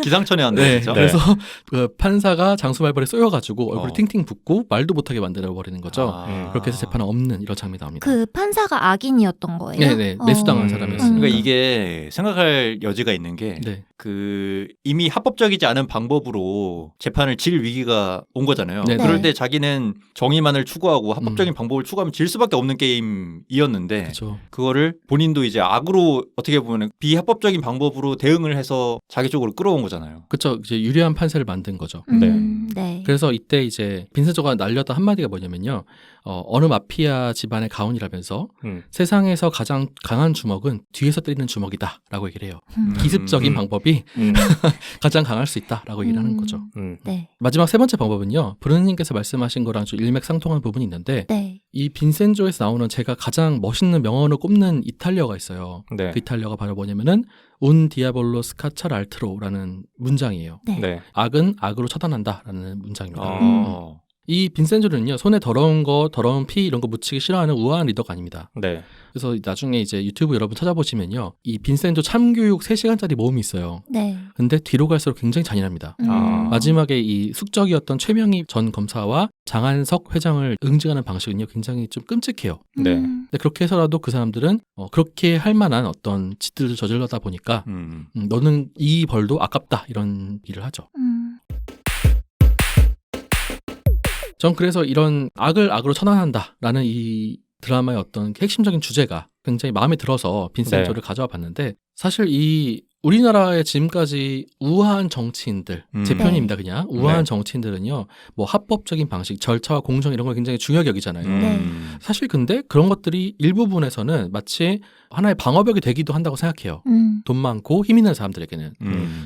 기상천외한데 네. 진짜. 그래서 그 판사가 장수말벌에 쏘여가지고 얼굴이 어. 팅팅 붓고 말도 못하게 만들어버리는 거죠. 아. 그렇게 해서 재판은 없는 이런 장면이 나옵니다. 그 판사가 악인이었던 거예요? 네네. 매수당한 사람이었으니까. 그러니까 이게 생각할 여지가 있는 게 네. 그 이미 합법적이지 않은 방법으로 재판을 질 위기가 온 거잖아요. 네. 그럴 네. 때 자기는 정의만을 추구하고 합법적인 방법을 추구하면 질 수밖에 없는 게임이었는데 그렇죠. 그거를 본인도 이제 악으로 어떻게 보면 비합법적인 방법으로 대응을 해서 자기 쪽으로 끌어온 거잖아요. 그렇죠. 이제 유리한 판세를 만든 거죠. 네. 그래서 이때 이제 빈센조가 날렸던 한마디가 뭐냐면요. 어느 마피아 집안의 가훈이라면서 세상에서 가장 강한 주먹은 뒤에서 때리는 주먹이다라고 얘기를 해요. 기습적인 방법이 가장 강할 수 있다라고 얘기를 하는 거죠. 네. 마지막 세 번째 방법은요. 브루느님께서 말씀하신 거랑 좀 일맥상통하는 부분이 있는데 네. 이 빈센조에서 나오는 제가 가장 멋있는 명언을 꼽는 이탈리아가 있어요. 네. 그 이탈리아가 바로 뭐냐면은 운 디아볼로 스카차 랄트로라는 문장이에요. 네. 네. 악은 악으로 처단한다라는 문장입니다. 어. 이 빈센조는요, 손에 더러운 거, 더러운 피 이런 거 묻히기 싫어하는 우아한 리더가 아닙니다. 네. 그래서 나중에 이제 유튜브 여러분 찾아보시면요, 이 빈센조 참교육 3시간짜리 모음이 있어요. 네. 근데 뒤로 갈수록 굉장히 잔인합니다. 마지막에 이 숙적이었던 최명희 전 검사와 장한석 회장을 응징하는 방식은요, 굉장히 좀 끔찍해요. 네. 근데 그렇게 해서라도 그 사람들은 그렇게 할 만한 어떤 짓들을 저질러다 보니까 너는 이 벌도 아깝다 이런 일을 하죠. 전 그래서 이런 악을 악으로 처단한다라는 이 드라마의 어떤 핵심적인 주제가 굉장히 마음에 들어서 빈센조를 가져와 봤는데, 사실 이 우리나라의 지금까지 우아한 정치인들, 제 표현입니다 그냥, 우아한 정치인들은요, 뭐 합법적인 방식, 절차와 공정 이런 걸 굉장히 중요하게 여기잖아요. 네. 사실 근데 그런 것들이 일부분에서는 마치 하나의 방어벽이 되기도 한다고 생각해요. 돈 많고 힘 있는 사람들에게는.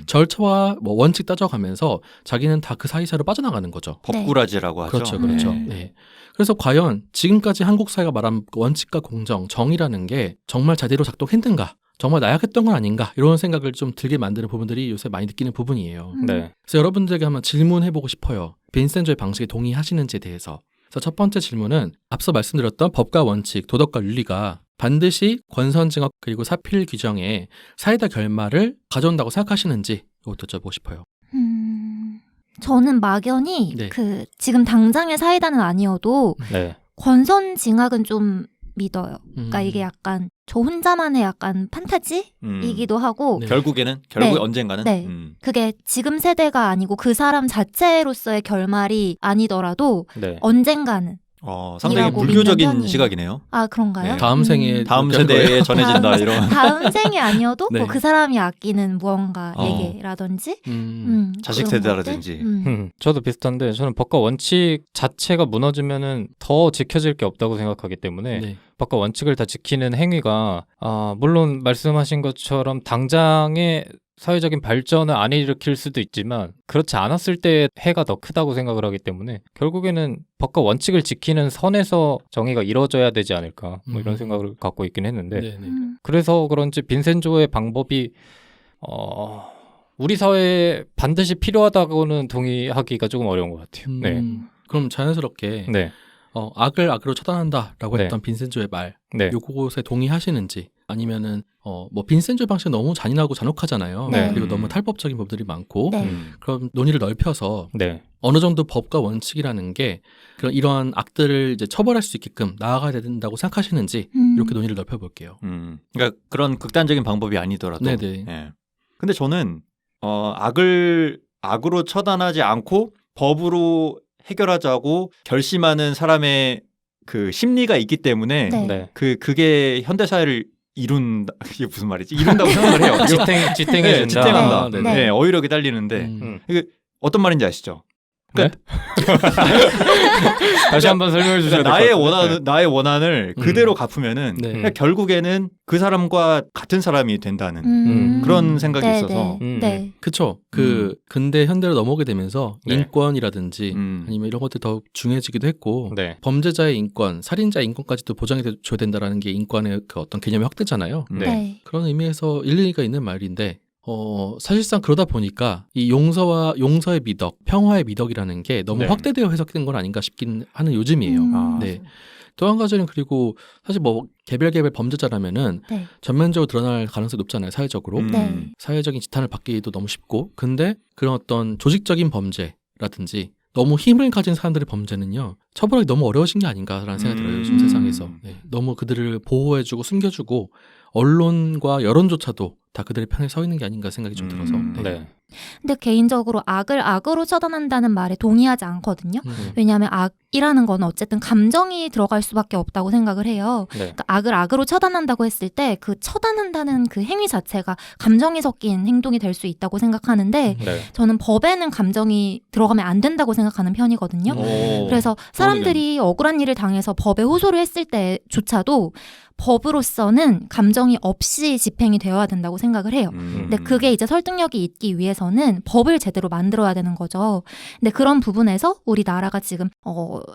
절차와 뭐 원칙 따져가면서 자기는 다 그 사이사이로 빠져나가는 거죠. 법꾸라지라고 하죠. 그렇죠, 그렇죠. 네. 네. 그래서 과연 지금까지 한국 사회가 말한 원칙과 공정, 정의라는 게 정말 제대로 작동했는가? 정말 나약했던 건 아닌가? 이런 생각을 좀 들게 만드는 부분들이 요새 많이 느끼는 부분이에요. 네. 그래서 여러분들에게 한번 질문해보고 싶어요. 빈센조의 방식에 동의하시는지에 대해서. 그래서 첫 번째 질문은 앞서 말씀드렸던 법과 원칙, 도덕과 윤리가 반드시 권선징악 그리고 사필 규정에 사이다 결말을 가져온다고 생각하시는지 이것도 여쭤보고 싶어요. 저는 막연히 네. 그 지금 당장의 사이다는 아니어도 네. 권선징악은 좀 믿어요. 그러니까 이게 약간 저 혼자만의 약간 판타지이기도 하고 네. 결국에 네. 언젠가는 네. 그게 지금 세대가 아니고 그 사람 자체로서의 결말이 아니더라도 네. 언젠가는 상당히 이라고 불교적인 믿는 편이에요. 시각이네요. 아 그런가요? 네. 다음 생에 다음 그럴 세대에 거예요. 전해진다 이런. 다음 생이 아니어도 네. 뭐 그 사람이 아끼는 무언가에게라든지 자식 그런 세대라든지. 것들? 저도 비슷한데 저는 법과 원칙 자체가 무너지면은 더 지켜질 게 없다고 생각하기 때문에 네. 법과 원칙을 다 지키는 행위가 물론 말씀하신 것처럼 당장의 사회적인 발전을 안 일으킬 수도 있지만 그렇지 않았을 때 해가 더 크다고 생각을 하기 때문에 결국에는 법과 원칙을 지키는 선에서 정의가 이루어져야 되지 않을까 뭐 이런 생각을 갖고 있긴 했는데 네, 네. 그래서 그런지 빈센조의 방법이 우리 사회에 반드시 필요하다고는 동의하기가 조금 어려운 것 같아요. 네. 그럼 자연스럽게 네. 악을 악으로 처단한다라고 네. 했던 빈센조의 말, 네. 요것에 동의하시는지, 아니면은 뭐 빈센조의 방식은 너무 잔인하고 잔혹하잖아요. 네. 그리고 너무 탈법적인 법들이 많고, 네. 그럼 논의를 넓혀서 네. 어느 정도 법과 원칙이라는 게 그런 이러한 악들을 이제 처벌할 수 있게끔 나아가야 된다고 생각하시는지 이렇게 논의를 넓혀볼게요. 그러니까 그런 극단적인 방법이 아니더라도. 네네. 예. 근데 저는 악을 악으로 처단하지 않고 법으로 해결하자고 결심하는 사람의 그 심리가 있기 때문에 네. 네. 그게 현대 사회를 이룬다. 이게 무슨 말이지? 이룬다고 생각을 해요. 지탱해준다. 지탱한다. 네. 네, 어휘력이 딸리는데 이게 어떤 말인지 아시죠? 그러니까 다시 한번 설명해 주셔야 될 것 같아요. 나의 원한을 그대로 갚으면은 네. 그러니까 결국에는 그 사람과 같은 사람이 된다는 그런 생각이 네, 있어서. 네. 네. 그쵸. 근대 현대로 넘어오게 되면서 네. 인권이라든지 아니면 이런 것들이 더 중요해지기도 했고, 네. 범죄자의 인권, 살인자의 인권까지도 보장해 줘야 된다라는 게 인권의 그 어떤 개념의 확대잖아요. 네. 네. 그런 의미에서 일리가 있는 말인데, 사실상 그러다 보니까 이 용서의 미덕, 평화의 미덕이라는 게 너무 네. 확대되어 해석된 건 아닌가 싶긴 하는 요즘이에요. 네. 또 한 가지는 그리고 사실 뭐 개별 범죄자라면은 네. 전면적으로 드러날 가능성이 높잖아요, 사회적으로. 네. 사회적인 지탄을 받기도 너무 쉽고, 근데 그런 어떤 조직적인 범죄라든지 너무 힘을 가진 사람들의 범죄는요, 처벌하기 너무 어려워진 게 아닌가라는 생각이 들어요, 요즘 세상에서. 네. 너무 그들을 보호해주고 숨겨주고 언론과 여론조차도 다 그들의 편에 서 있는 게 아닌가 생각이 좀 들어서. 네. 근데 개인적으로 악을 악으로 처단한다는 말에 동의하지 않거든요. 왜냐하면 악이라는 건 어쨌든 감정이 들어갈 수밖에 없다고 생각을 해요. 네. 그러니까 악을 악으로 처단한다고 했을 때 그 처단한다는 그 행위 자체가 감정이 섞인 행동이 될 수 있다고 생각하는데 네. 저는 법에는 감정이 들어가면 안 된다고 생각하는 편이거든요. 그래서 사람들이 억울한 일을 당해서 법에 호소를 했을 때조차도 법으로서는 감정이 없이 집행이 되어야 된다고 생각을 해요. 근데 그게 이제 설득력이 있기 위해서는 법을 제대로 만들어야 되는 거죠. 근데 그런 부분에서 우리나라가 지금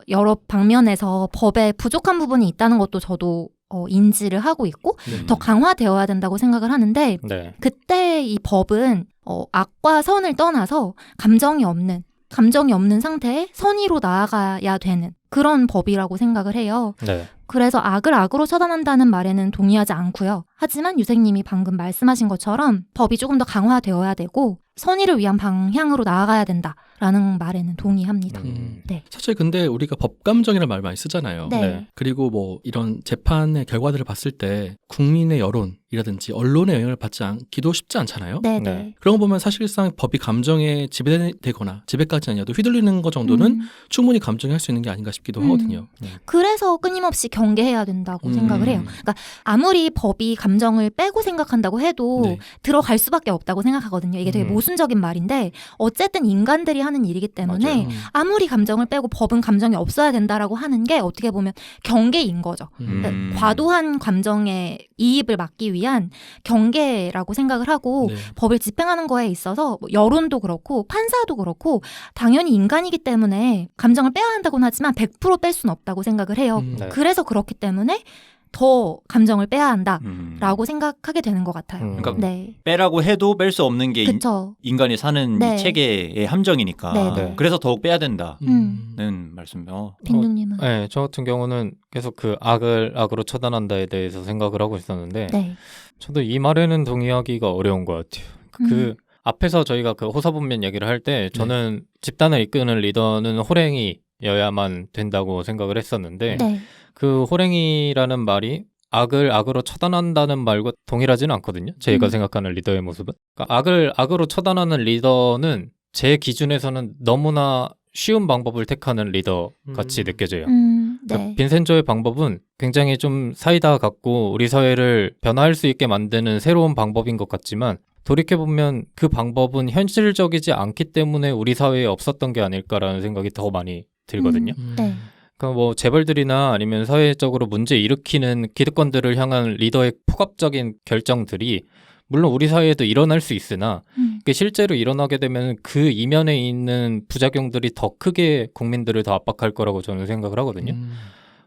여러 방면에서 법에 부족한 부분이 있다는 것도 저도 인지를 하고 있고 더 강화되어야 된다고 생각을 하는데 네. 그때 이 법은 악과 선을 떠나서 감정이 없는 감정이 없는 상태에 선의로 나아가야 되는 그런 법이라고 생각을 해요. 네. 그래서 악을 악으로 처단한다는 말에는 동의하지 않고요. 하지만 유생님이 방금 말씀하신 것처럼 법이 조금 더 강화되어야 되고 선의를 위한 방향으로 나아가야 된다라는 말에는 동의합니다. 네. 사실 근데 우리가 법감정이라는 말 많이 쓰잖아요. 네. 네. 그리고 뭐 이런 재판의 결과들을 봤을 때 국민의 여론이라든지 언론의 영향을 받지 않기도 쉽지 않잖아요. 네. 네. 네. 그런 거 보면 사실상 법이 감정에 지배되거나 지배까지 아니어도 휘둘리는 것 정도는 충분히 감정할 수 있는 게 아닌가 싶기도 하거든요. 그래서 끊임없이 경계해야 된다고 생각을 해요. 그러니까 아무리 법이 감정을 빼고 생각한다고 해도 네. 들어갈 수밖에 없다고 생각하거든요. 이게 되게 모순적인 말인데 어쨌든 인간들이 하는 일이기 때문에 맞아요. 아무리 감정을 빼고 법은 감정이 없어야 된다라고 하는 게 어떻게 보면 경계인 거죠. 그러니까 과도한 감정의 이입을 막기 위한 경계라고 생각을 하고 네. 법을 집행하는 거에 있어서 뭐 여론도 그렇고 판사도 그렇고 당연히 인간이기 때문에 감정을 빼야 한다고는 하지만 100% 뺄 수는 없다고 생각을 해요. 네. 그래서 그렇기 때문에 더 감정을 빼야 한다라고 생각하게 되는 것 같아요. 그러니까 네, 빼라고 해도 뺄 수 없는 게 그렇죠. 인간이 사는 네. 이 체계의 함정이니까. 네, 네. 그래서 더욱 빼야 된다는 음. 말씀. 빈둥님은 네, 저 같은 경우는 계속 그 악을 악으로 처단한다에 대해서 생각을 하고 있었는데 네, 저도 이 말에는 동의하기가 어려운 것 같아요. 그 앞에서 저희가 그 호사분면 얘기를 할 때 저는 집단을 이끄는 리더는 호랭이여야만 된다고 생각을 했었는데 네, 그 호랭이라는 말이 악을 악으로 처단한다는 말과 동일하지는 않거든요. 제가 생각하는 리더의 모습은. 그러니까 악을 악으로 처단하는 리더는 제 기준에서는 너무나 쉬운 방법을 택하는 리더 같이 느껴져요. 네, 빈센조의 방법은 굉장히 좀 사이다 같고 우리 사회를 변화할 수 있게 만드는 새로운 방법인 것 같지만 돌이켜보면 그 방법은 현실적이지 않기 때문에 우리 사회에 없었던 게 아닐까라는 생각이 더 많이 들거든요. 네, 그러니까 뭐 재벌들이나 아니면 사회적으로 문제 일으키는 기득권들을 향한 리더의 폭압적인 결정들이 물론 우리 사회에도 일어날 수 있으나 그게 실제로 일어나게 되면 그 이면에 있는 부작용들이 더 크게 국민들을 더 압박할 거라고 저는 생각을 하거든요.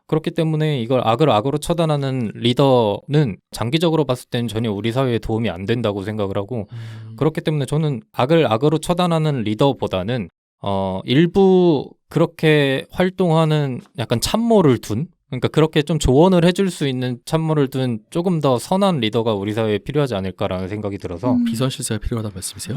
그렇기 때문에 이걸 악을 악으로 처단하는 리더는 장기적으로 봤을 때는 전혀 우리 사회에 도움이 안 된다고 생각을 하고 그렇기 때문에 저는 악을 악으로 처단하는 리더보다는 일부 그렇게 활동하는 약간 참모를 둔 그러니까 그렇게 좀 조언을 해줄 수 있는 참모를 둔 조금 더 선한 리더가 우리 사회에 필요하지 않을까라는 생각이 들어서 비선 실세가 필요하다는 말씀이세요?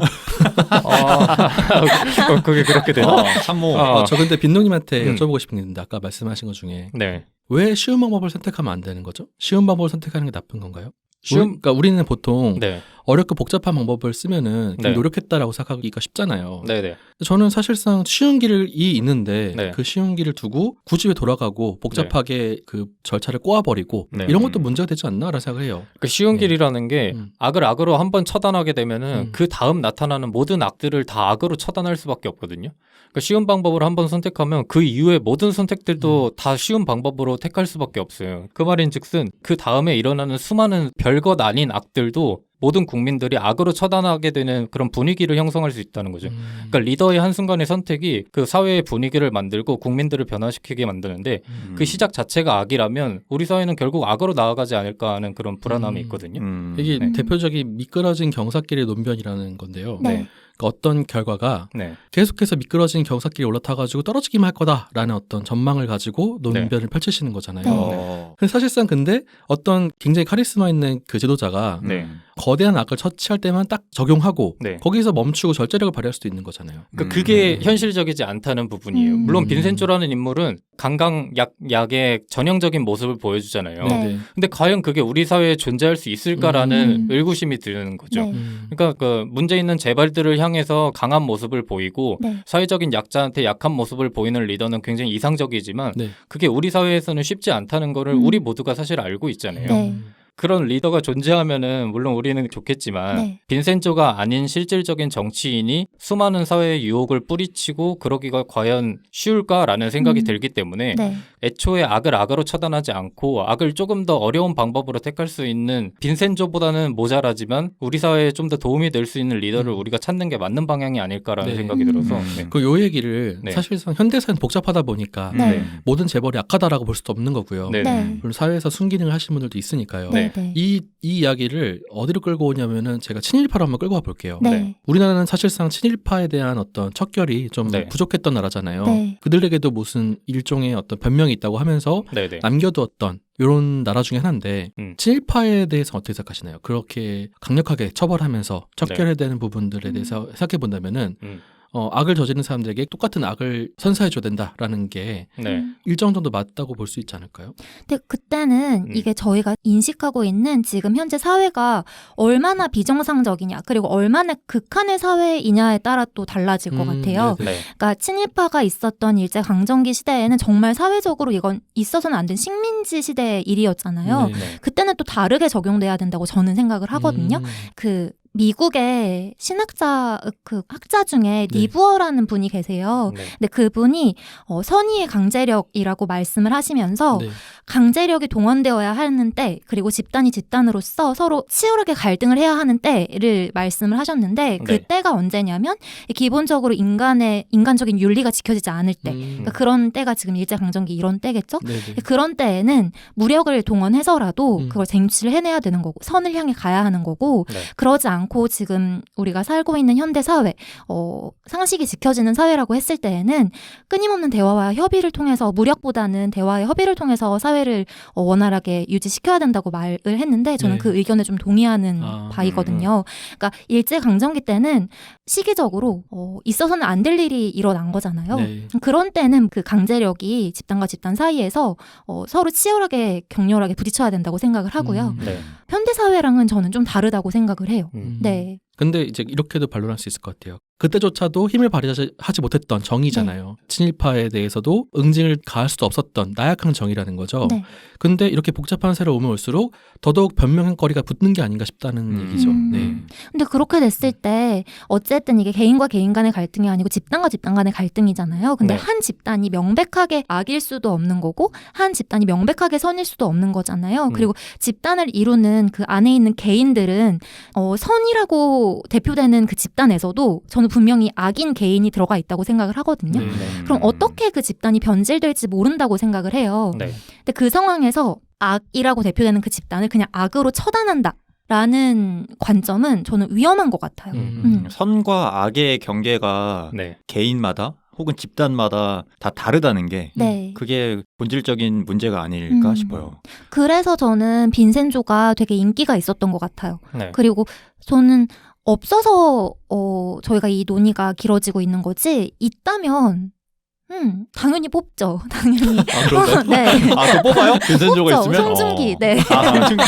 그게 그렇게 되나? 참모. 저 근데 빈농님한테 여쭤보고 싶은 게 있는데 아까 말씀하신 것 중에 네. 왜 쉬운 방법을 선택하면 안 되는 거죠? 쉬운 방법을 선택하는 게 나쁜 건가요? 쉬운- 그러니까 우리는 보통 네. 어렵고 복잡한 방법을 쓰면은 좀 네. 노력했다라고 생각하기가 쉽잖아요. 네네. 저는 사실상 쉬운 길이 있는데 네. 그 쉬운 길을 두고 굳이 왜 돌아가고 복잡하게 그 절차를 꼬아버리고 네. 이런 것도 문제가 되지 않나라는 생각을 해요. 그 쉬운 네. 길이라는 게 악을 악으로 한번 처단하게 되면은 음. 그 다음 나타나는 모든 악들을 다 악으로 처단할 수밖에 없거든요. 그러니까 쉬운 방법을 한번 선택하면 그 이후에 모든 선택들도 다 쉬운 방법으로 택할 수밖에 없어요. 그 말인즉슨 그 다음에 일어나는 수많은 별것 아닌 악들도 모든 국민들이 악으로 처단하게 되는 그런 분위기를 형성할 수 있다는 거죠. 그러니까 리더의 한순간의 선택이 그 사회의 분위기를 만들고 국민들을 변화시키게 만드는데 그 시작 자체가 악이라면 우리 사회는 결국 악으로 나아가지 않을까 하는 그런 불안함이 있거든요. 이게 네. 대표적인 미끄러진 경사길의 논변이라는 건데요. 네. 그러니까 어떤 결과가 네. 계속해서 미끄러진 경사길에 올라타가지고 떨어지기만 할 거다라는 어떤 전망을 가지고 논변을 펼치시는 거잖아요. 네. 근데 사실상 근데 어떤 굉장히 카리스마 있는 그 지도자가 네. 거대한 악을 처치할 때만 딱 적용하고 네. 거기서 멈추고 절제력을 발휘할 수도 있는 거잖아요. 그러니까 그게 현실적이지 않다는 부분이에요. 물론 빈센조라는 인물은 강강약약의 전형적인 모습을 보여주잖아요. 네. 근데 과연 그게 우리 사회에 존재할 수 있을까라는 의구심이 드는 거죠. 네. 그러니까 그 문제 있는 재벌들을 향해서 강한 모습을 보이고 네. 사회적인 약자한테 약한 모습을 보이는 리더는 굉장히 이상적이지만 네. 그게 우리 사회에서는 쉽지 않다는 거를 우리 모두가 사실 알고 있잖아요. 네. 그런 리더가 존재하면은 물론 우리는 좋겠지만 네. 빈센조가 아닌 실질적인 정치인이 수많은 사회의 유혹을 뿌리치고 그러기가 과연 쉬울까라는 생각이 들기 때문에 네. 애초에 악을 악으로 처단하지 않고 악을 조금 더 어려운 방법으로 택할 수 있는 빈센조보다는 모자라지만 우리 사회에 좀 더 도움이 될 수 있는 리더를 우리가 찾는 게 맞는 방향이 아닐까라는 네. 생각이 들어서 네. 그 요 얘기를 네. 사실상 현대사는 복잡하다 보니까 네. 모든 재벌이 약하다라고 볼 수도 없는 거고요. 네. 네. 물론 사회에서 순기능을 하시는 분들도 있으니까요. 네. 네. 네. 이 이야기를 어디로 끌고 오냐면은 제가 친일파로 한번 끌고 와 볼게요. 네. 네. 우리나라는 사실상 친일파에 대한 어떤 척결이 좀 네. 부족했던 나라잖아요. 네. 그들에게도 무슨 일종의 어떤 변명이 있다고 하면서 네네. 남겨두었던 이런 나라 중에 하나인데 친일파에 대해서 어떻게 생각하시나요? 그렇게 강력하게 처벌하면서 척결해야 되는 부분들에 대해서 생각해 본다면은 악을 저지른 사람들에게 똑같은 악을 선사해줘야 된다라는 게 네. 일정 정도 맞다고 볼 수 있지 않을까요? 근데 그때는 이게 저희가 인식하고 있는 지금 현재 사회가 얼마나 비정상적이냐 그리고 얼마나 극한의 사회이냐에 따라 또 달라질 것 같아요. 네네. 네. 그러니까 친일파가 있었던 일제강점기 시대에는 정말 사회적으로 이건 있어서는 안 된 식민지 시대의 일이었잖아요. 네. 네. 그때는 또 다르게 적용돼야 된다고 저는 생각을 하거든요. 음. 그 미국의 신학자 그 학자 중에 네. 니부어라는 분이 계세요. 네. 근데 그분이 선의의 강제력이라고 말씀을 하시면서 네. 강제력이 동원되어야 하는 때 그리고 집단이 집단으로서 서로 치열하게 갈등을 해야 하는 때를 말씀을 하셨는데 그 네. 때가 언제냐면 기본적으로 인간적인 윤리가 지켜지지 않을 때 그러니까 그런 때가 지금 일제강점기 이런 때겠죠. 네네. 그런 때에는 무력을 동원해서라도 음. 그걸 쟁취를 해내야 되는 거고 선을 향해 가야 하는 거고 네. 그러지 않고 지금 우리가 살고 있는 현대 사회 상식이 지켜지는 사회라고 했을 때에는 끊임없는 대화와 협의를 통해서 무력보다는 대화와 협의를 통해서 사회를 원활하게 유지시켜야 된다고 말을 했는데 저는 네. 그 의견에 좀 동의하는 아, 바이거든요. 그러니까 일제강점기 때는 시기적으로 있어서는 안 될 일이 일어난 거잖아요. 네. 그런 때는 그 강제력이 집단과 집단 사이에서 서로 치열하게 격렬하게 부딪혀야 된다고 생각을 하고요. 네. 현대 사회랑은 저는 좀 다르다고 생각을 해요. 음. 네. 근데 이제 이렇게도 반론할 수 있을 것 같아요. 그때조차도 힘을 발휘하지 못했던 정의잖아요. 친일파에 대해서도 응징을 가할 수도 없었던 나약한 정의라는 거죠. 네. 근데 이렇게 복잡한 세를 오면 올수록 더더욱 변명거리가 붙는 게 아닌가 싶다는 얘기죠. 네. 근데 그렇게 됐을 때 어쨌든 이게 개인과 개인 간의 갈등이 아니고 집단과 집단 간의 갈등이잖아요. 근데 네. 한 집단이 명백하게 악일 수도 없는 거고 한 집단이 명백하게 선일 수도 없는 거잖아요. 그리고 집단을 이루는 그 안에 있는 개인들은 선이라고 대표되는 그 집단에서도 저는 분명히 악인 개인이 들어가 있다고 생각을 하거든요. 네. 그럼 어떻게 그 집단이 변질될지 모른다고 생각을 해요. 네. 근데 그 상황에서 악이라고 대표되는 그 집단을 그냥 악으로 처단한다라는 관점은 저는 위험한 것 같아요. 선과 악의 경계가 네. 개인마다 혹은 집단마다 다 다르다는 게 네. 그게 본질적인 문제가 아닐까 싶어요. 그래서 저는 빈센조가 되게 인기가 있었던 것 같아요. 네. 그리고 저는 없어서 저희가 이 논의가 길어지고 있는 거지 있다면 당연히 뽑죠. 당연히. 아, 그런가요? 네. 아, 또 뽑아요? 빈센조가 뽑죠. 있으면? 송중기. 네. 아, 송중기.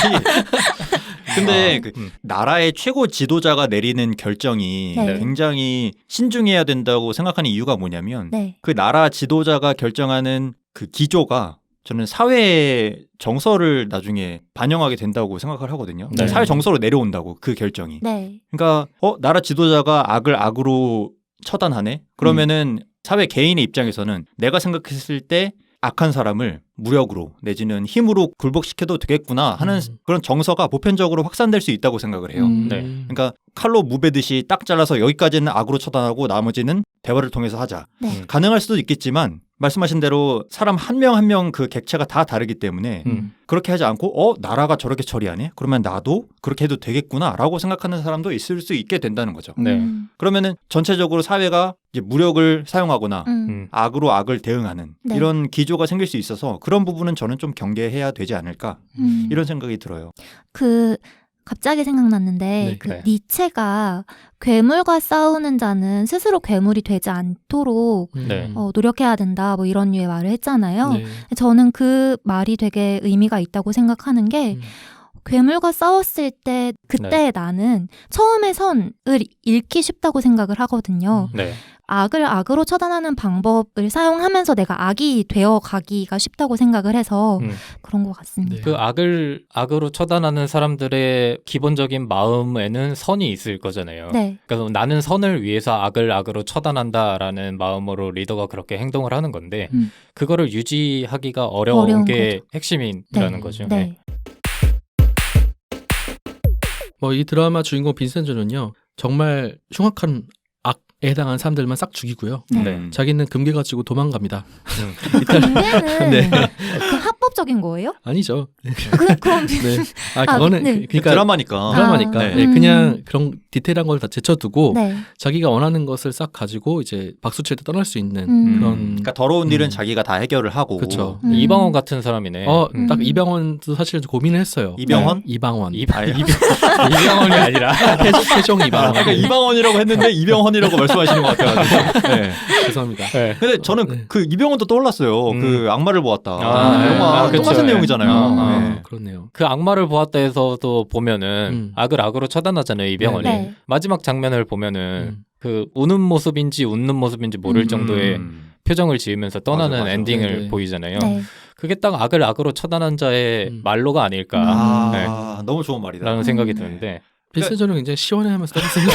근데 아, 그 나라의 최고 지도자가 내리는 결정이 네. 굉장히 신중해야 된다고 생각하는 이유가 뭐냐면 네. 그 나라 지도자가 결정하는 그 기조가 저는 사회의 정서를 나중에 반영하게 된다고 생각을 하거든요. 네. 사회 정서로 내려온다고 그 결정이. 네. 그러니까 나라 지도자가 악을 악으로 처단하네? 그러면은 사회 개인의 입장에서는 내가 생각했을 때 악한 사람을 무력으로 내지는 힘으로 굴복시켜도 되겠구나 하는 그런 정서가 보편적으로 확산될 수 있다고 생각을 해요. 네. 그러니까 칼로 무베듯이 딱 잘라서 여기까지는 악으로 처단하고 나머지는 대화를 통해서 하자. 네. 가능할 수도 있겠지만 말씀하신 대로 사람 한 명 한 명 그 객체가 다 다르기 때문에 그렇게 하지 않고 나라가 저렇게 처리하네? 그러면 나도 그렇게 해도 되겠구나라고 생각하는 사람도 있을 수 있게 된다는 거죠. 네. 그러면은 전체적으로 사회가 이제 무력을 사용하거나 악으로 악을 대응하는 네. 이런 기조가 생길 수 있어서 그런 부분은 저는 좀 경계해야 되지 않을까 이런 생각이 들어요. 갑자기 생각났는데 네. 그 네. 니체가 괴물과 싸우는 자는 스스로 괴물이 되지 않도록 네. 노력해야 된다 뭐 이런 류의 말을 했잖아요. 네. 저는 그 말이 되게 의미가 있다고 생각하는 게 괴물과 싸웠을 때 그때 나는 처음에 선을 잃기 쉽다고 생각을 하거든요. 네. 악을 악으로 처단하는 방법을 사용하면서 내가 악이 되어 가기가 쉽다고 생각을 해서 그런 것 같습니다. 네. 그 악을 악으로 처단하는 사람들의 기본적인 마음에는 선이 있을 거잖아요. 네. 그래서 나는 선을 위해서 악을 악으로 처단한다라는 마음으로 리더가 그렇게 행동을 하는 건데 그거를 유지하기가 어려운 게 거죠. 핵심이라는 거죠. 네. 이 드라마 주인공 빈센조는요 정말 흉악한 악에 해당한 사람들만 싹 죽이고요. 네. 네. 자기는 금괴 가지고 도망갑니다. 금괴는 네. 그 합법 합법적인 거예요? 아니죠. 그럼 네. 아, 아, 그거는 네. 그러니까 드라마니까. 드라마니까 네. 네, 그냥 그런 디테일한 걸 다 제쳐두고 네. 자기가 원하는 것을 싹 가지고 이제 박수 칠 때 떠날 수 있는 그런 그러니까 더러운 일은 음. 자기가 다 해결을 하고. 그쵸. 이방원 같은 사람이네. 딱 이병헌도 사실 좀 고민을 했어요. 이병헌? 이방원. 이방원이 아니라 태종 이방원. 그러니까 이방원이라고 했는데 이병헌이라고 말씀하시는 것 같아가지고. 네. 죄송합니다. 네. 근데 저는 네. 그 이병헌도 떠올랐어요. 그 악마를 보았다. 아, 영화 그쵸. 똑같은 네. 내용이잖아요. 네. 그렇네요. 그 악마를 보았다에서도 보면은 악을 악으로 처단하잖아요, 이병헌이. 네. 마지막 장면을 보면은 그 우는 모습인지 웃는 모습인지 모를 정도의 표정을 지으면서 떠나는 맞아. 엔딩을 네네. 보이잖아요. 네. 그게 딱 악을 악으로 처단한 자의 말로가 아닐까 아, 너무 좋은 말이다. 라는 생각이 드는데 빈센조는 굉장히 시원해하면서 떠났습니다.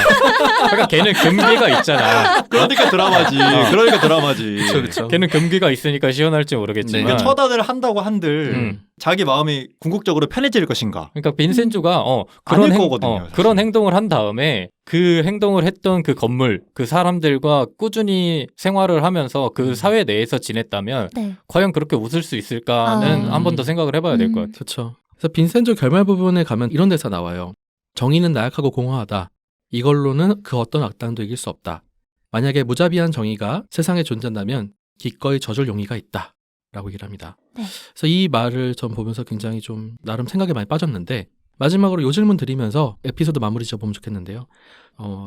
그러니까 걔는 금기가 있잖아. 그러니까 드라마지. 그러니까 드라마지. 그렇죠. 걔는 금기가 있으니까 시원할지 모르겠지만 그러니까 처단을 한다고 한들 자기 마음이 궁극적으로 편해질 것인가? 그러니까 빈센조가 아닐 거거든요, 사실. 그런 행동을 한 다음에 그 행동을 했던 그 건물, 그 사람들과 꾸준히 생활을 하면서 그 사회 내에서 지냈다면 네. 과연 그렇게 웃을 수 있을까는 아. 한 번 더 생각을 해봐야 될 것 같아요. 그렇죠. 그래서 빈센조 결말 부분에 가면 이런 대사 나와요. 정의는 나약하고 공허하다. 이걸로는 그 어떤 악당도 이길 수 없다. 만약에 무자비한 정의가 세상에 존재한다면 기꺼이 져줄 용의가 있다. 라고 얘기를 합니다. 네. 그래서 이 말을 전 보면서 굉장히 좀 나름 생각에 많이 빠졌는데 마지막으로 요 질문 드리면서 에피소드 마무리 지어보면 좋겠는데요.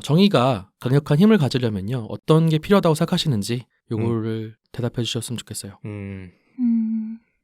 정의가 강력한 힘을 가지려면요. 어떤 게 필요하다고 생각하시는지 요거를 대답해 주셨으면 좋겠어요.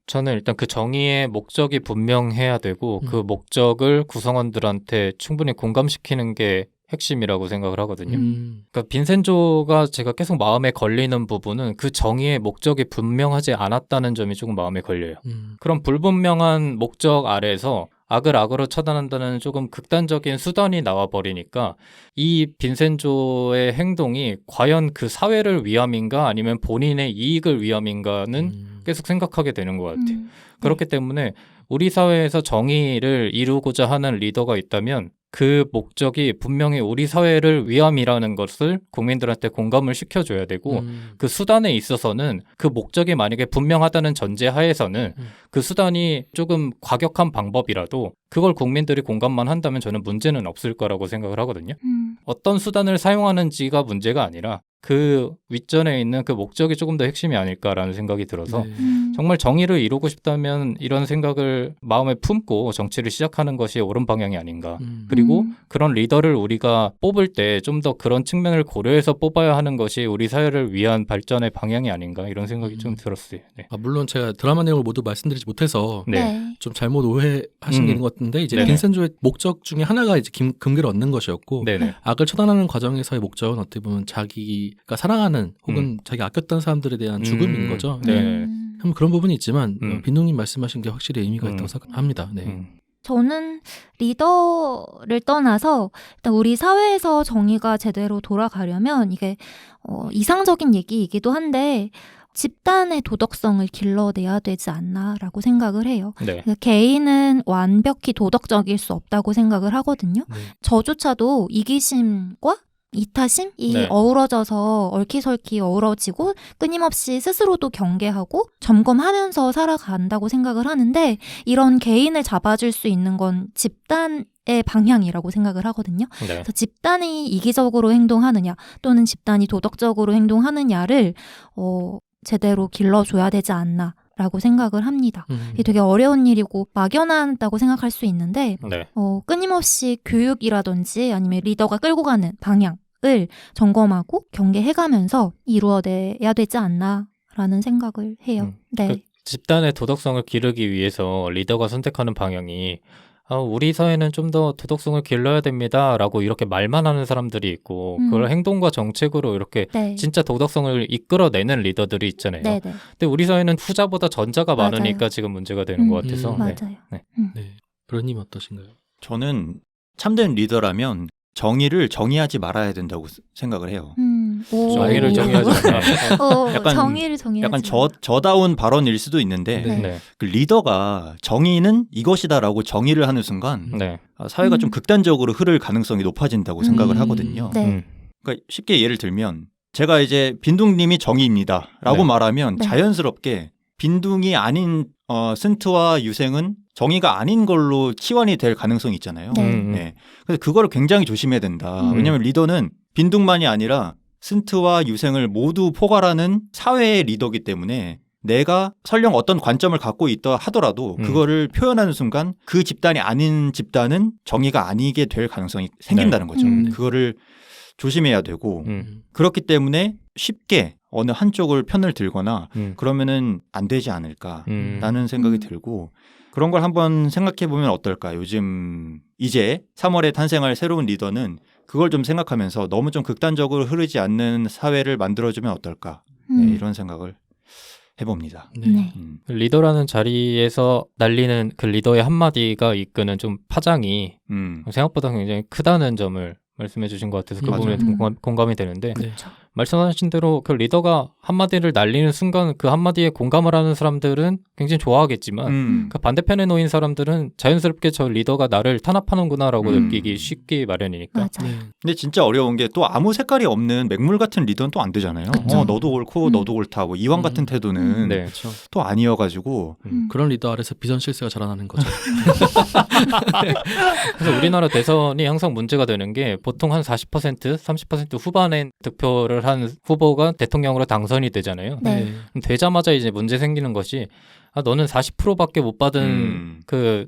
저는 일단 그 정의의 목적이 분명해야 되고 그 목적을 구성원들한테 충분히 공감시키는 게 핵심이라고 생각을 하거든요. 그러니까 빈센조가 제가 계속 마음에 걸리는 부분은 그 정의의 목적이 분명하지 않았다는 점이 조금 마음에 걸려요. 그런 불분명한 목적 아래에서 악을 악으로 처단한다는 조금 극단적인 수단이 나와버리니까 이 빈센조의 행동이 과연 그 사회를 위함인가 아니면 본인의 이익을 위함인가는 계속 생각하게 되는 것 같아요. 그렇기 때문에 우리 사회에서 정의를 이루고자 하는 리더가 있다면 그 목적이 분명히 우리 사회를 위함이라는 것을 국민들한테 공감을 시켜줘야 되고 그 수단에 있어서는 그 목적이 만약에 분명하다는 전제 하에서는 그 수단이 조금 과격한 방법이라도 그걸 국민들이 공감만 한다면 저는 문제는 없을 거라고 생각을 하거든요. 어떤 수단을 사용하는지가 문제가 아니라 그 윗전에 있는 그 목적이 조금 더 핵심이 아닐까라는 생각이 들어서 정말 정의를 이루고 싶다면 이런 생각을 마음에 품고 정치를 시작하는 것이 옳은 방향이 아닌가. 그리고 그런 리더를 우리가 뽑을 때 좀 더 그런 측면을 고려해서 뽑아야 하는 것이 우리 사회를 위한 발전의 방향이 아닌가 이런 생각이 좀 들었어요. 네. 물론 제가 드라마 내용을 모두 말씀드리지 못해서 네. 좀 잘못 오해하신 게 있는 것 같은데 이제 네네. 빈센조의 목적 중에 하나가 이제 금기를 얻는 것이었고 네네. 악을 처단하는 과정에서의 목적은 어떻게 보면 자기가 사랑하는 혹은 자기가 아꼈던 사람들에 대한 죽음인 거죠. 네. 그런 부분이 있지만 빈둥님 말씀하신 게 확실히 의미가 있다고 생각합니다. 네. 저는 리더를 떠나서 일단 우리 사회에서 정의가 제대로 돌아가려면 이게 이상적인 얘기이기도 한데 집단의 도덕성을 길러내야 되지 않나라고 생각을 해요. 네. 개인은 완벽히 도덕적일 수 없다고 생각을 하거든요. 네. 저조차도 이기심과 이타심이 네. 어우러져서 얼키설키 어우러지고 끊임없이 스스로도 경계하고 점검하면서 살아간다고 생각을 하는데 이런 개인을 잡아줄 수 있는 건 집단의 방향이라고 생각을 하거든요. 네. 그래서 집단이 이기적으로 행동하느냐 또는 집단이 도덕적으로 행동하느냐를 제대로 길러줘야 되지 않나 라고 생각을 합니다. 이게 되게 어려운 일이고 막연하다고 생각할 수 있는데 네. 끊임없이 교육이라든지 아니면 리더가 끌고 가는 방향을 점검하고 경계해가면서 이루어내야 되지 않나라는 생각을 해요. 네. 그 집단의 도덕성을 기르기 위해서 리더가 선택하는 방향이 우리 사회는 좀 더 도덕성을 길러야 됩니다라고 이렇게 말만 하는 사람들이 있고 그걸 행동과 정책으로 이렇게 네. 진짜 도덕성을 이끌어내는 리더들이 있잖아요. 네네. 근데 우리 사회는 후자보다 전자가 맞아요. 많으니까 지금 문제가 되는 것 같아서. 맞아요. 네. 네. 브로님 어떠신가요? 저는 참된 리더라면 정의를 정의하지 말아야 된다고 생각을 해요. 정의를 정의하지 않나. 약간- 정의를 정의하지 약간 않아. 저다운 발언일 수도 있는데 네. 네. 그 리더가 정의는 이것이다라고 정의를 하는 순간 네. 사회가 좀 극단적으로 흐를 가능성이 높아진다고 생각을 하거든요. 네. 그러니까 쉽게 예를 들면 제가 이제 빈둥님이 정의입니다라고 네. 말하면 네. 자연스럽게 빈둥이 아닌 쓴트와 유생은 정의가 아닌 걸로 치환이 될 가능성이 있잖아요. 네. 네. 그래서 그거를 굉장히 조심해야 된다. 왜냐하면 리더는 빈둥만이 아니라 쓴트와 유생을 모두 포괄하는 사회의 리더이기 때문에 내가 설령 어떤 관점을 갖고 있다 하더라도 그거를 표현하는 순간 그 집단이 아닌 집단은 정의가 아니게 될 가능성이 생긴다는 거죠. 그거를 조심해야 되고 그렇기 때문에 쉽게 어느 한쪽을 편을 들거나 그러면은 안 되지 않을까라는 생각이 들고 그런 걸 한번 생각해 보면 어떨까. 요즘 이제 3월에 탄생할 새로운 리더는 그걸 좀 생각하면서 너무 좀 극단적으로 흐르지 않는 사회를 만들어주면 어떨까. 네, 이런 생각을 해봅니다. 네. 리더라는 자리에서 날리는 그 리더의 한마디가 이끄는 좀 파장이 생각보다 굉장히 크다는 점을 말씀해 주신 것 같아서 그 부분에 공감이 되는데 말씀하신 대로 그 리더가 한마디를 날리는 순간 그 한마디에 공감을 하는 사람들은 굉장히 좋아하겠지만 그 반대편에 놓인 사람들은 자연스럽게 저 리더가 나를 탄압하는구나라고 느끼기 쉽기 마련이니까. 맞아. 근데 진짜 어려운 게 또 아무 색깔이 없는 맹물 같은 리더는 또 안 되잖아요. 너도 옳고 너도 옳다. 뭐 이왕 같은 태도는 네. 또 아니어가지고 그런 리더 아래서 비선 실세가 자라나는 거죠. 그래서 우리나라 대선이 항상 문제가 되는 게 보통 한 40%, 30% 후반에 득표를 한 후보가 대통령으로 당선이 되잖아요. 네. 되자마자 이제 문제 생기는 것이 너는 40%밖에 못 받은 그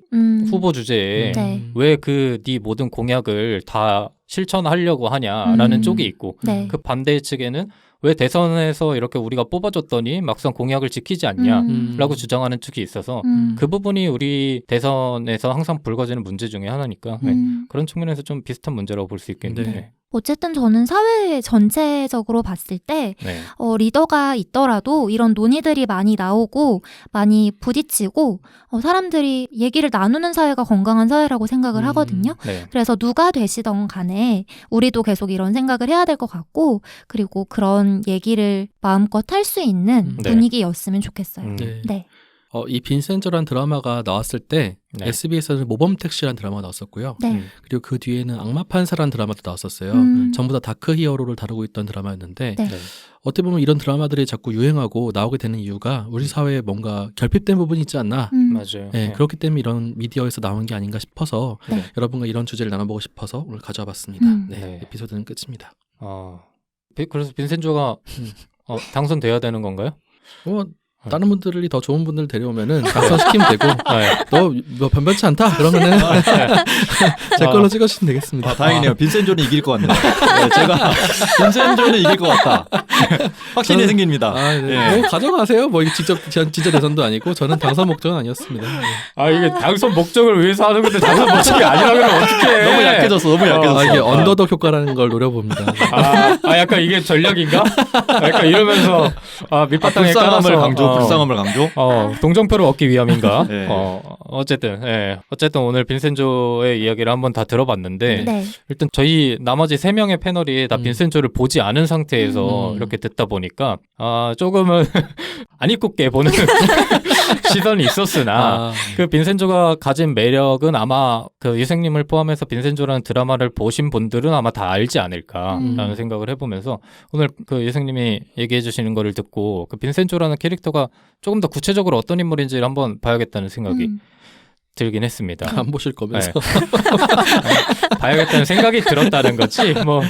후보 주제에 네. 왜 그 네 모든 공약을 다 실천하려고 하냐라는 쪽이 있고 네. 그 반대 측에는 왜 대선에서 이렇게 우리가 뽑아줬더니 막상 공약을 지키지 않냐라고 주장하는 측이 있어서 그 부분이 우리 대선에서 항상 불거지는 문제 중에 하나니까 네. 그런 측면에서 좀 비슷한 문제라고 볼 수 있겠는데 네. 어쨌든 저는 사회 전체적으로 봤을 때 네. 리더가 있더라도 이런 논의들이 많이 나오고 많이 부딪히고 사람들이 얘기를 나누는 사회가 건강한 사회라고 생각을 하거든요. 네. 그래서 누가 되시던 간에 우리도 계속 이런 생각을 해야 될 것 같고 그리고 그런 얘기를 마음껏 할 수 있는 네. 분위기였으면 좋겠어요. 네. 네. 이 빈센조라는 드라마가 나왔을 때 네. SBS에서는 모범택시라는 드라마가 나왔었고요. 네. 그리고 그 뒤에는 악마판사라는 드라마도 나왔었어요. 전부 다 다크 히어로를 다루고 있던 드라마였는데 네. 네. 어떻게 보면 이런 드라마들이 자꾸 유행하고 나오게 되는 이유가 우리 사회에 뭔가 결핍된 부분이 있지 않나. 맞아요. 네, 네. 그렇기 때문에 이런 미디어에서 나온 게 아닌가 싶어서 네. 여러분과 이런 주제를 나눠보고 싶어서 오늘 가져와 봤습니다. 네, 네. 에피소드는 끝입니다. 그래서 빈센조가 당선돼야 되는 건가요? 다른 분들이 더 좋은 분들 데려오면은 당선시키면 되고 네. 너 뭐 변변치 않다 그러면은 제 걸로 찍어주시면 되겠습니다. 다행이네요. 빈센조는 이길 것 같네요. 네, 제가 빈센조는 이길 것 같다. 확신이 생깁니다. 네. 뭐 가져가세요. 뭐 이게 진짜 대선도 아니고 저는 당선 목적은 아니었습니다. 네. 이게 당선 목적을 위해서 하는 건데 당선 목적이 아니라 그러면 어떡해. 너무 약해졌어. 이게 언더독 효과라는 걸 노려봅니다. 약간 이게 전략인가? 약간 이러면서 밑바탕에 깔아서 불쌍함을 강조. 동정표를 얻기 위함인가? 네. 어쨌든 오늘 빈센조의 이야기를 한번 다 들어봤는데 네. 일단 저희 나머지 3명의 패널이 다 빈센조를 보지 않은 상태에서 이렇게 듣다 보니까 조금은 안 이쁘게 보는 시선이 있었으나 그 빈센조가 가진 매력은 아마 그 유생님을 포함해서 빈센조라는 드라마를 보신 분들은 아마 다 알지 않을까라는 생각을 해보면서 오늘 그 유생님이 얘기해 주시는 거를 듣고 그 빈센조라는 캐릭터가 조금 더 구체적으로 어떤 인물인지를 한번 봐야겠다는 생각이 들긴 했습니다. 안 보실 거면서. 봐야겠다는 생각이 들었다는 거지 뭐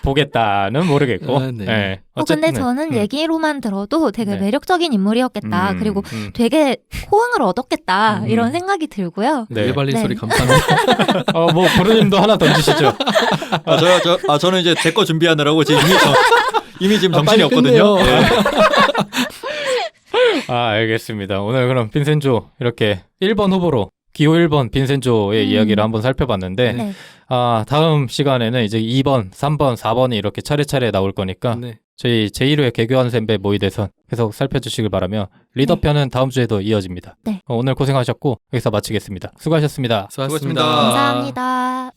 보겠다는 모르겠고. 네. 근데 저는 얘기로만 들어도 되게 네. 매력적인 인물이었겠다. 그리고 되게 호응을 얻었겠다. 이런 생각이 들고요. 네. 일발린 네. 소리 감사합니다. 뭐 부르님도 하나 던지시죠. 저는 이제 제 거 준비하느라고 지금 이미 지금 정신이 없거든요. 네. 알겠습니다. 오늘 그럼 빈센조 이렇게 1번 후보로 기호 1번 빈센조의 이야기를 한번 살펴봤는데 네. 다음 시간에는 이제 2번, 3번, 4번이 이렇게 차례차례 나올 거니까 네. 저희 제1회 개교한 셈배 모의 대선 계속 살펴주시길 바라며 리더 편은 다음 주에도 이어집니다. 네. 오늘 고생하셨고 여기서 마치겠습니다. 수고하셨습니다. 수고하셨습니다. 수고하셨습니다. 감사합니다.